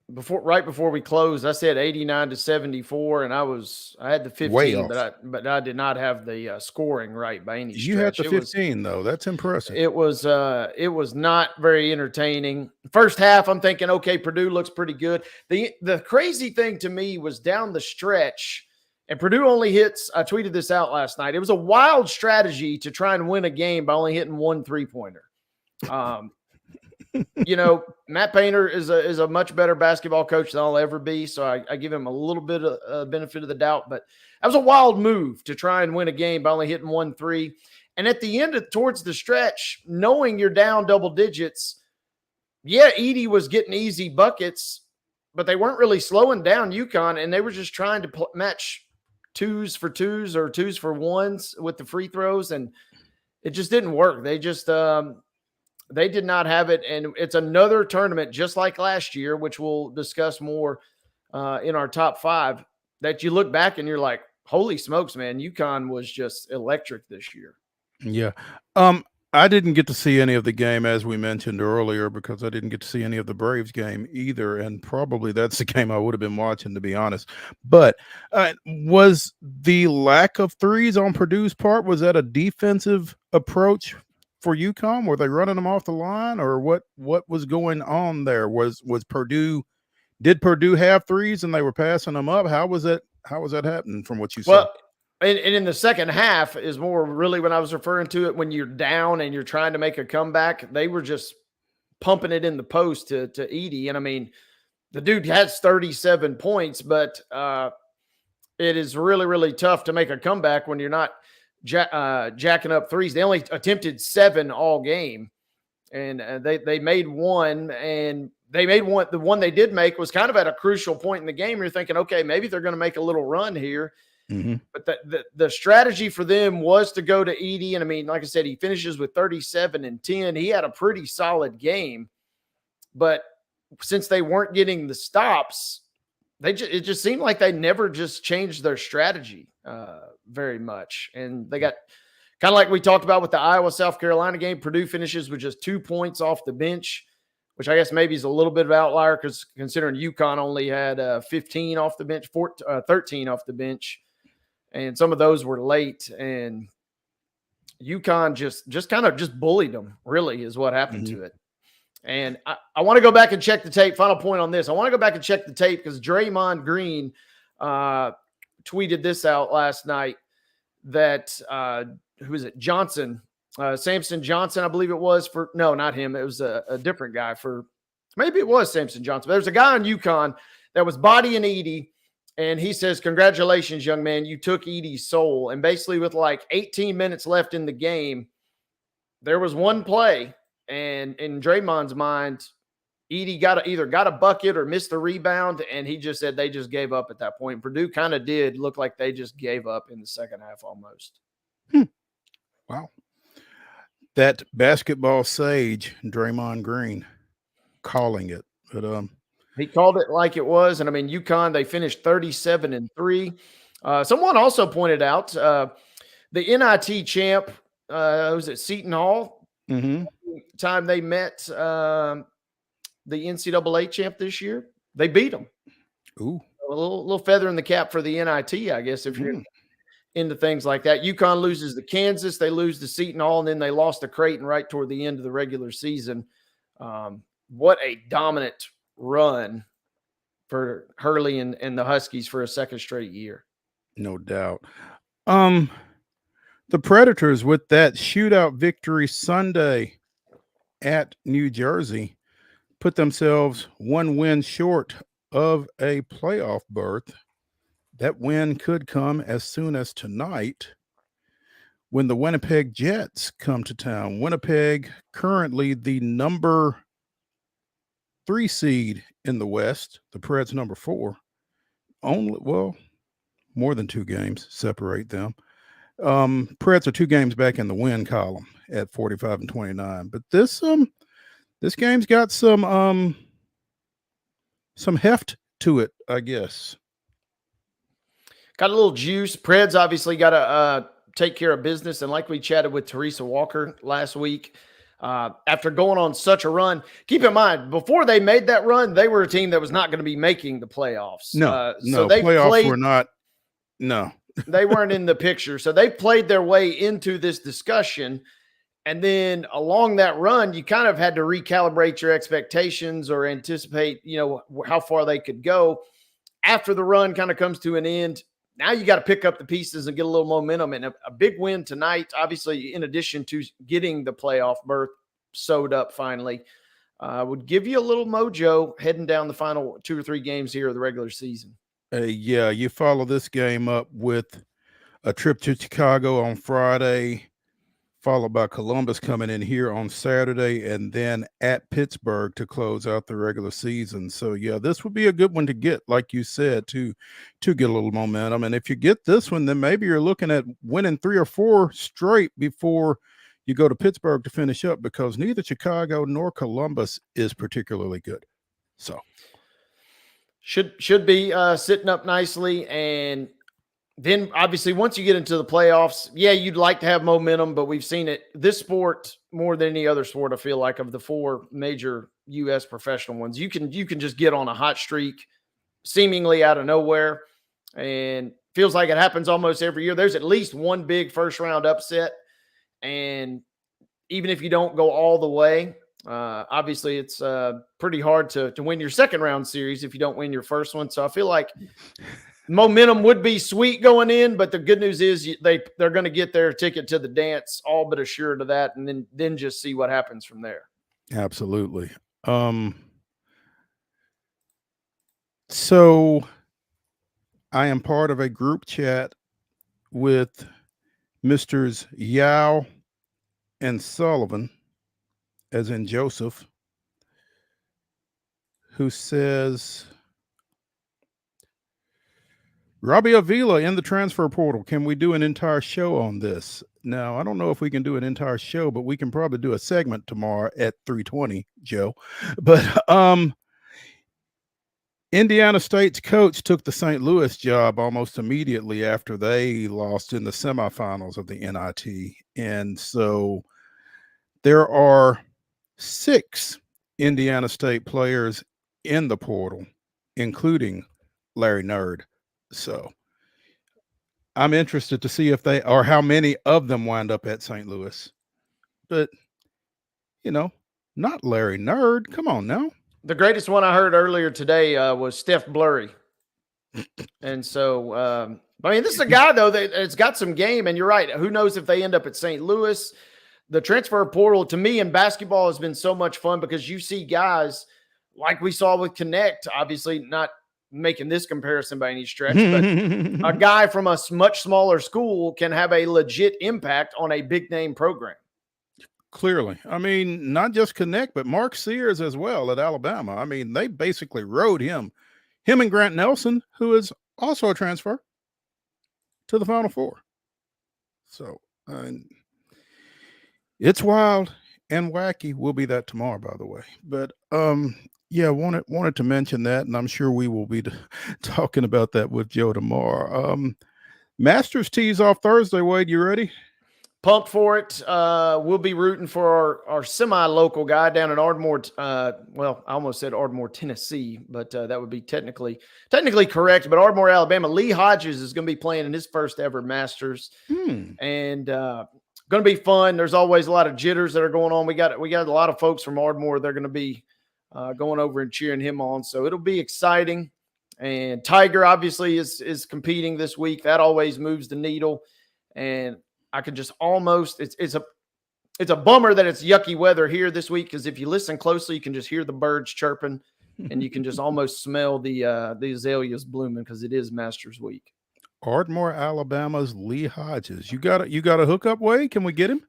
before we closed, I said 89-74, and I had the 15, but I did not have the scoring right by any stretch. You had the 15 though. That's impressive. It was not very entertaining. First half, I'm thinking, okay, Purdue looks pretty good. The crazy thing to me was down the stretch, and Purdue only hits. I tweeted this out last night. It was a wild strategy to try and win a game by only hitting 1 3-pointer. Matt Painter is a much better basketball coach than I'll ever be. So I give him a little bit of benefit of the doubt, but that was a wild move to try and win a game by only hitting 1 3. And at the end towards the stretch, knowing you're down double digits, yeah, Edey was getting easy buckets, but they weren't really slowing down UConn, and they were just trying to match 2s for 2s or 2s for 1s with the free throws, and it just didn't work. They just They did not have it, and it's another tournament just like last year, which we'll discuss more in our top 5, that you look back and you're like, holy smokes, man, UConn was just electric this year. Yeah. I didn't get to see any of the game, as we mentioned earlier, because I didn't get to see any of the Braves game either, and probably that's the game I would have been watching, to be honest. But was the lack of threes on Purdue's part, was that a defensive approach for UConn? Were they running them off the line, or what was going on there? Was Purdue, did Purdue have threes and they were passing them up? How was that happening from what you saw? And in the second half is more really when I was referring to it, when you're down and you're trying to make a comeback, they were just pumping it in the post to Edey. And I mean, the dude has 37 points, but it is really, really tough to make a comeback when you're not jacking up threes. They only attempted 7 all game, and they made one, and they made one. The one they did make was kind of at a crucial point in the game. You're thinking, okay, maybe they're going to make a little run here. Mm-hmm. But the strategy for them was to go to Edey. And I mean, like I said, he finishes with 37 and 10. He had a pretty solid game. But since they weren't getting the stops, it just seemed like they never just changed their strategy very much. And they got kind of like we talked about with the Iowa-South Carolina game. Purdue finishes with just 2 points off the bench, which I guess maybe is a little bit of an outlier because considering UConn only had 15 off the bench, 13 off the bench. And some of those were late, and UConn just kind of just bullied them, really, is what happened to it. And I want to go back and check the tape. Final point on this. I want to go back and check the tape because Draymond Green tweeted this out last night that, who is it? Johnson, Samson Johnson, I believe it was for – no, not him. It was a different guy for – maybe it was Samson Johnson. There's a guy on UConn that was bodying Edey. And he says, congratulations, young man. You took Edey's soul. And basically with like 18 minutes left in the game, there was one play. And in Draymond's mind, Edey either got a bucket or missed the rebound. And he just said they just gave up at that point. Purdue kind of did look like they just gave up in the second half almost. Wow. That basketball sage, Draymond Green, calling it. But he called it like it was. And I mean, UConn, they finished 37 and 3. Someone also pointed out the NIT champ, was it Seton Hall? Mm-hmm. Time they met the NCAA champ this year, they beat them. Ooh. A little feather in the cap for the NIT, I guess, if you're into things like that. UConn loses to Kansas, they lose to Seton Hall, and then they lost to Creighton right toward the end of the regular season. What a dominant run for Hurley and the Huskies for a second straight year. No doubt. The Predators, with that shootout victory Sunday at New Jersey, put themselves 1 win short of a playoff berth. That win could come as soon as tonight when the Winnipeg Jets come to town. Winnipeg, currently the number 3 seed in the West, the Preds number 4. More than 2 games separate them. Preds are 2 games back in the win column at 45 and 29. But this game's got some heft to it, I guess. Got a little juice. Preds obviously got to take care of business, and like we chatted with Teresa Walker last week. After going on such a run, keep in mind, before they made that run, they were a team that was not going to be making the playoffs. So they playoffs were not. No, they weren't in the picture. So they played their way into this discussion. And then along that run, you kind of had to recalibrate your expectations or anticipate, how far they could go. After the run kind of comes to an end, now you got to pick up the pieces and get a little momentum. And a big win tonight, obviously, in addition to getting the playoff berth sewed up finally, would give you a little mojo heading down the final 2 or 3 games here of the regular season. Yeah, you follow this game up with a trip to Chicago on Friday, followed by Columbus coming in here on Saturday, and then at Pittsburgh to close out the regular season. So, yeah, this would be a good one to get, like you said, to get a little momentum. And if you get this one, then maybe you're looking at winning 3 or 4 straight before you go to Pittsburgh to finish up because neither Chicago nor Columbus is particularly good. So should be sitting up nicely. And then obviously once you get into the playoffs, yeah, you'd like to have momentum, but we've seen it this sport more than any other sport. I feel like of the 4 major U.S. professional ones, you can just get on a hot streak seemingly out of nowhere, and feels like it happens almost every year. There's at least one big first round upset, and even if you don't go all the way, obviously it's pretty hard to win your second round series if you don't win your first one. So I feel like momentum would be sweet going in, but the good news is they're going to get their ticket to the dance, all but assured of that, and then just see what happens from there. Absolutely. So I am part of a group chat with Misters Yao and Sullivan, as in Joseph, who says, Robbie Avila in the transfer portal. Can we do an entire show on this? Now, I don't know if we can do an entire show, but we can probably do a segment tomorrow at 3:20, Joe. But Indiana State's coach took the St. Louis job almost immediately after they lost in the semifinals of the NIT. And so there are 6 Indiana State players in the portal, including Larry Nerd. So I'm interested to see if how many of them wind up at St. Louis. But, not Larry Nerd. Come on now. The greatest one I heard earlier today was Steph Blurry. And so, this is a guy, though, that's got some game. And you're right. Who knows if they end up at St. Louis? The transfer portal, to me, in basketball has been so much fun because you see guys like we saw with Connect, obviously not making this comparison by any stretch, but a guy from a much smaller school can have a legit impact on a big-name program. Clearly. Not just Connect, but Mark Sears as well at Alabama. They basically rode him and Grant Nelson, who is also a transfer, to the Final Four. So it's wild and wacky. We'll be that tomorrow, by the way. But yeah, wanted to mention that, and I'm sure we will be talking about that with Joe tomorrow. Masters tees off Thursday. Wade, you ready? Pumped for it. We'll be rooting for our semi-local guy down in Ardmore. I almost said Ardmore, Tennessee, but that would be technically correct. But Ardmore, Alabama. Lee Hodges is going to be playing in his first ever Masters, and going to be fun. There's always a lot of jitters that are going on. We got a lot of folks from Ardmore. They're going to be going over and cheering him on, so it'll be exciting. And Tiger obviously is competing this week. That always moves the needle, and I could just almost it's a bummer that it's yucky weather here this week, because if you listen closely, you can just hear the birds chirping, and you can just almost smell the azaleas blooming because it is Masters week. Ardmore, Alabama's Lee Hodges. You got a hookup, Wade? Can we get him?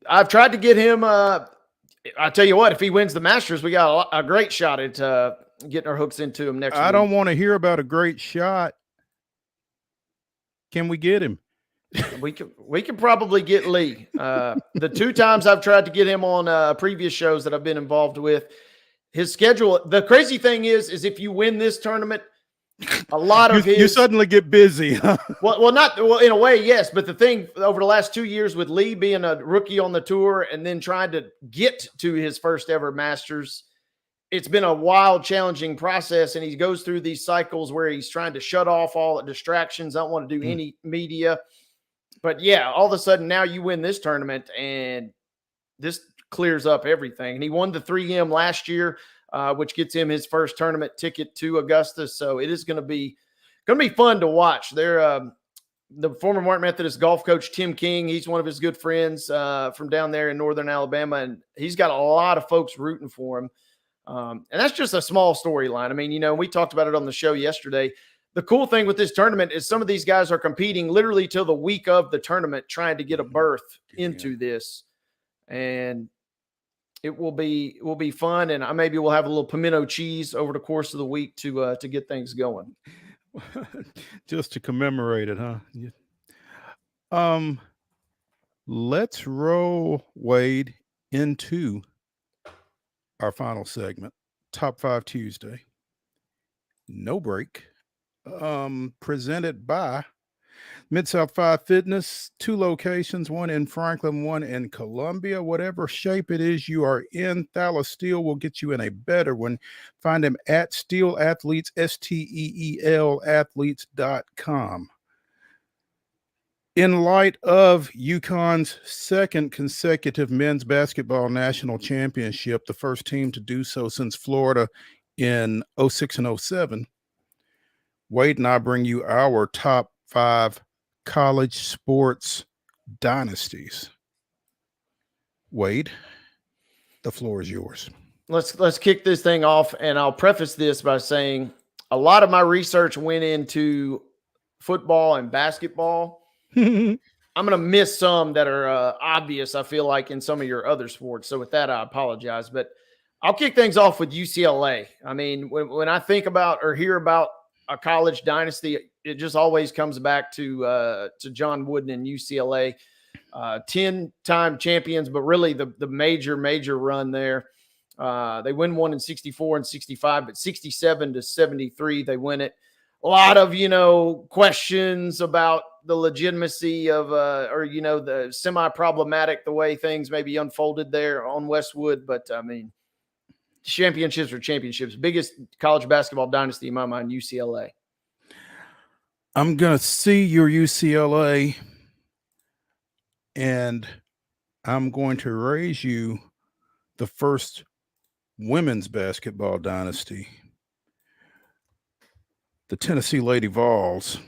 I've tried to get him. I tell you what, if he wins the Masters, we got a great shot at getting our hooks into him next week. I don't want to hear about a great shot. Can we get him? We can probably get Lee. The 2 times I've tried to get him on previous shows that I've been involved with, his schedule. The crazy thing is if you win this tournament, a lot of you suddenly get busy. Huh? Well, in a way, yes. But the thing over the last 2 years with Lee being a rookie on the tour and then trying to get to his first ever Masters, it's been a wild, challenging process. And he goes through these cycles where he's trying to shut off all the distractions. I don't want to do any media. But yeah, all of a sudden now you win this tournament and this clears up everything. And he won the 3M last year, which gets him his first tournament ticket to Augusta. So it is going to be fun to watch. They're the former Martin Methodist golf coach, Tim King. He's one of his good friends from down there in Northern Alabama. And he's got a lot of folks rooting for him. And that's just a small storyline. We talked about it on the show yesterday. The cool thing with this tournament is some of these guys are competing literally till the week of the tournament, trying to get a berth into this. And it will be fun. And maybe we'll have a little pimento cheese over the course of the week to get things going. Just to commemorate it, huh? Let's roll, Wade, into our final segment, Top 5 Tuesday. No break. Presented by Mid-South 5 Fitness, 2 locations, one in Franklin, one in Columbia. Whatever shape it is you are in, Thala Steel will get you in a better one. Find them at Steel Athletes, STEEL athletes.com. In light of UConn's second consecutive men's basketball national championship, the first team to do so since Florida in 06 and 07, Wade and I bring you our top 5 college sports dynasties. Wade, the floor is yours. Let's kick this thing off, and I'll preface this by saying a lot of my research went into football and basketball. I'm going to miss some that are obvious, I feel like, in some of your other sports. So with that, I apologize. But I'll kick things off with UCLA. I mean, when I think about or hear about a college dynasty, it just always comes back to John Wooden and UCLA. 10-time champions, but really the major run there. They win one in 64 and 65, but 67 to 73, they win it. A lot of, questions about the legitimacy of, the semi-problematic, the way things maybe unfolded there on Westwood. But I mean, championships are championships. Biggest college basketball dynasty in my mind, UCLA. I'm going to see your UCLA, and I'm going to raise you the first women's basketball dynasty. The Tennessee Lady Vols,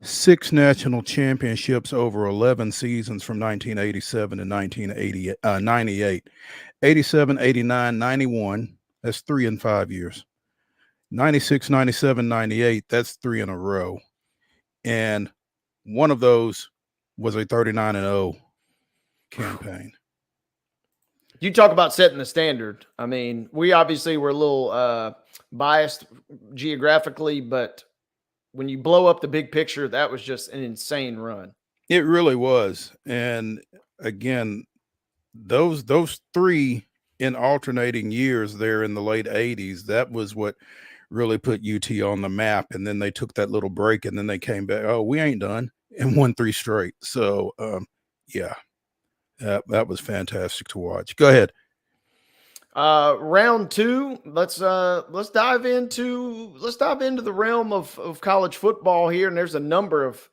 6 national championships over 11 seasons from 1987 to 1998. 87, 89, 91, that's 3 in 5 years. 96, 97, 98, that's 3 in a row. And one of those was a 39-0 campaign. You talk about setting the standard. I mean, we obviously were a little biased geographically, but when you blow up the big picture, that was just an insane run. It really was. And again, those 3 in alternating years there in the late 80s, that was what really put UT on the map. And then they took that little break, and then they came back. Oh, we ain't done, and won 3 straight. So, yeah. That was fantastic to watch. Go ahead. Round 2. Let's dive into the realm of college football here. And there's a number of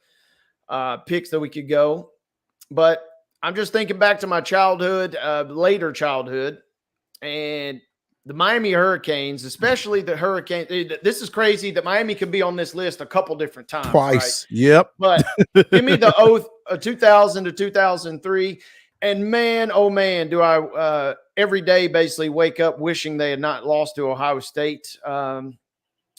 picks that we could go, but I'm just thinking back to my childhood, later childhood, and the Miami Hurricanes, especially the Hurricane. This is crazy that Miami could be on this list a couple different times. Twice. Right? Yep. But give me the oath of 2000 to 2003. And man, oh man, do I every day basically wake up wishing they had not lost to Ohio State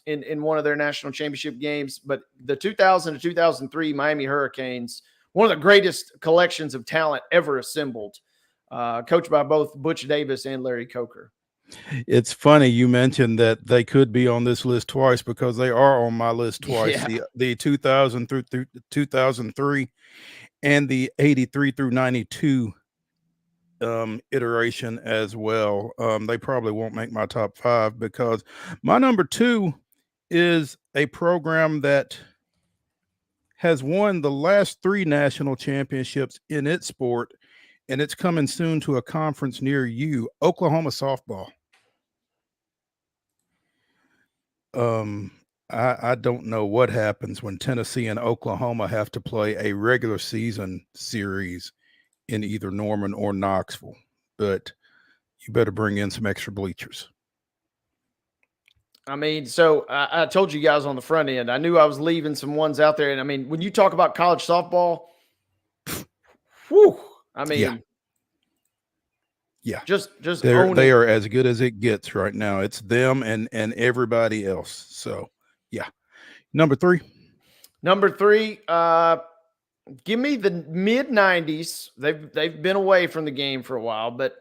in one of their national championship games. But the 2000 to 2003 Miami Hurricanes, one of the greatest collections of talent ever assembled, coached by both Butch Davis and Larry Coker. It's funny you mentioned that they could be on this list twice, because they are on my list twice. Yeah. The 2000 through 2003 and the 83 through 92 iteration as well. They probably won't make my top 5, because my number 2 is a program that has won the last 3 national championships in its sport, and it's coming soon to a conference near you, Oklahoma softball. I don't know what happens when Tennessee and Oklahoma have to play a regular season series in either Norman or Knoxville, but you better bring in some extra bleachers. I mean, so I told you guys on the front end, I knew I was leaving some ones out there. And I mean, when you talk about college softball, whew, I mean, yeah, just they are as good as it gets right now. It's them and everybody else. So yeah. Number 3, give me the mid 90s. They've been away from the game for a while, but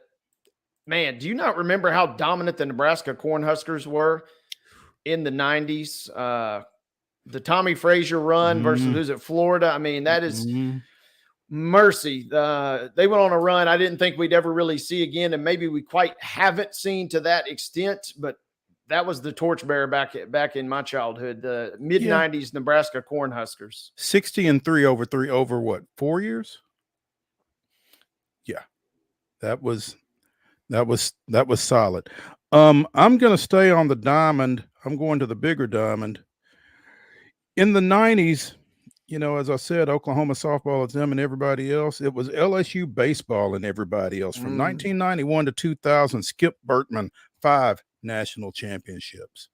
man, do you not remember how dominant the Nebraska Cornhuskers were in the 90s? The Tommy Frazier run versus who's at Florida. I mean, that is Mercy. They went on a run I didn't think we'd ever really see again, and maybe we quite haven't seen to that extent, but that was the torchbearer back in my childhood, the mid-90s Nebraska Cornhuskers. 60-3 over what, 4 years? Yeah. That was solid. I'm going to stay on the diamond. I'm going to the bigger diamond. In the 90s, as I said, Oklahoma softball is them and everybody else. It was LSU baseball and everybody else. From 1991 to 2000, Skip Bertman, 5 national championships.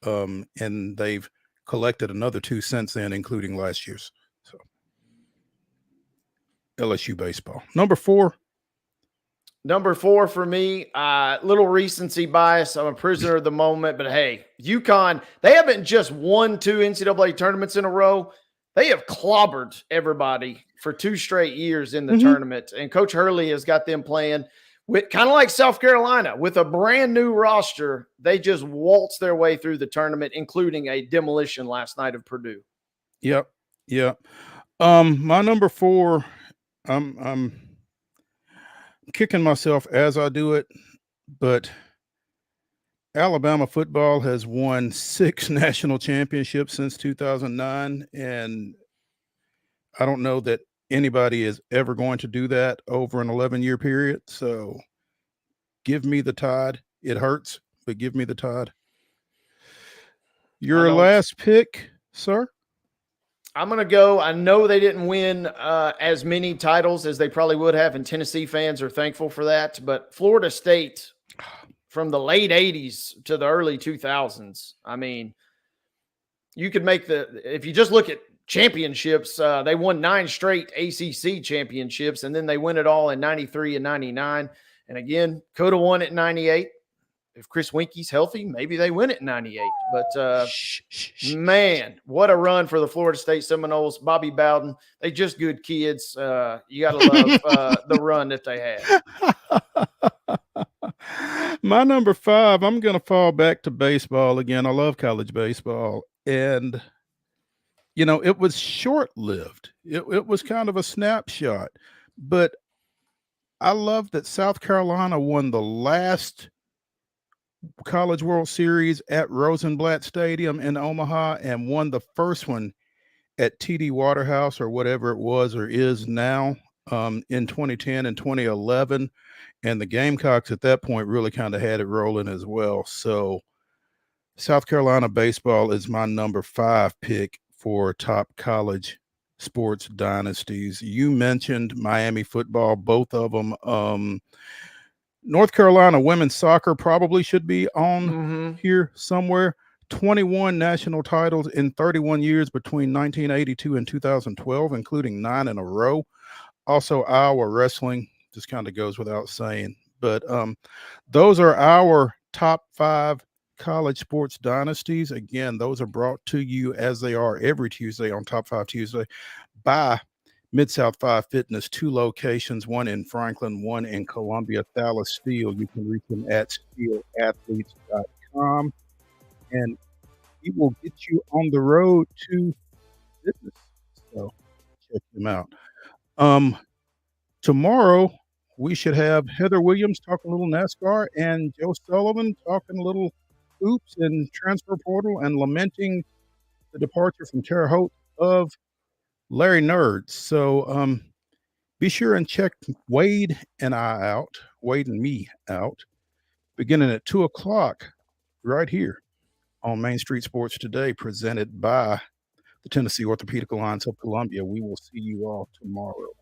And they've collected another 2 since then, including last year's. So LSU baseball. Number 4 for me, little recency bias. I'm a prisoner of the moment, but hey, UConn, they haven't just won 2 NCAA tournaments in a row. They have clobbered everybody for 2 straight years in the tournament. And Coach Hurley has got them playing with kind of like South Carolina with a brand new roster. They just waltzed their way through the tournament, including a demolition last night of Purdue. Yep. My number 4, I'm kicking myself as I do it, but Alabama football has won 6 national championships since 2009, and I don't know that anybody is ever going to do that over an 11-year period. So give me the Tide. It hurts, but give me the Tide. Your last pick, sir? I'm going to go. I know they didn't win as many titles as they probably would have, and Tennessee fans are thankful for that. But Florida State from the late 80s to the early 2000s, I mean, you could make if you just look at championships, they won 9 straight ACC championships, and then they win it all in 93 and 99. And again, could have won it in 98. If Chris Winky's healthy, maybe they win it in 98. But, man, what a run for the Florida State Seminoles. Bobby Bowden, they just good kids. You got to love the run that they had. My number 5, I'm going to fall back to baseball again. I love college baseball. And, it was short-lived. It was kind of a snapshot. But I love that South Carolina won the last College World Series at Rosenblatt Stadium in Omaha and won the first one at TD Waterhouse or whatever it was or is now in 2010 and 2011. And the Gamecocks at that point really kind of had it rolling as well. So South Carolina baseball is my number 5 pick for top college sports dynasties. You mentioned Miami football, both of them. North Carolina women's soccer probably should be on here somewhere. 21 national titles in 31 years between 1982 and 2012, including 9 in a row. Also, Iowa wrestling just kind of goes without saying. But those are our top 5 college sports dynasties. Again, those are brought to you as they are every Tuesday on Top 5 Tuesday by Mid-South 5 Fitness, 2 locations, one in Franklin, one in Columbia. Thalys Steele, you can reach him at steelathletes.com, and he will get you on the road to fitness. So check him out. Tomorrow, we should have Heather Williams talking a little NASCAR and Joe Sullivan talking a little hoops and transfer portal and lamenting the departure from Terre Haute of Larry Nerd. So be sure and check Wade and me out, beginning at 2:00 right here on Main Street Sports Today, presented by the Tennessee Orthopedic Alliance of Columbia. We will see you all tomorrow.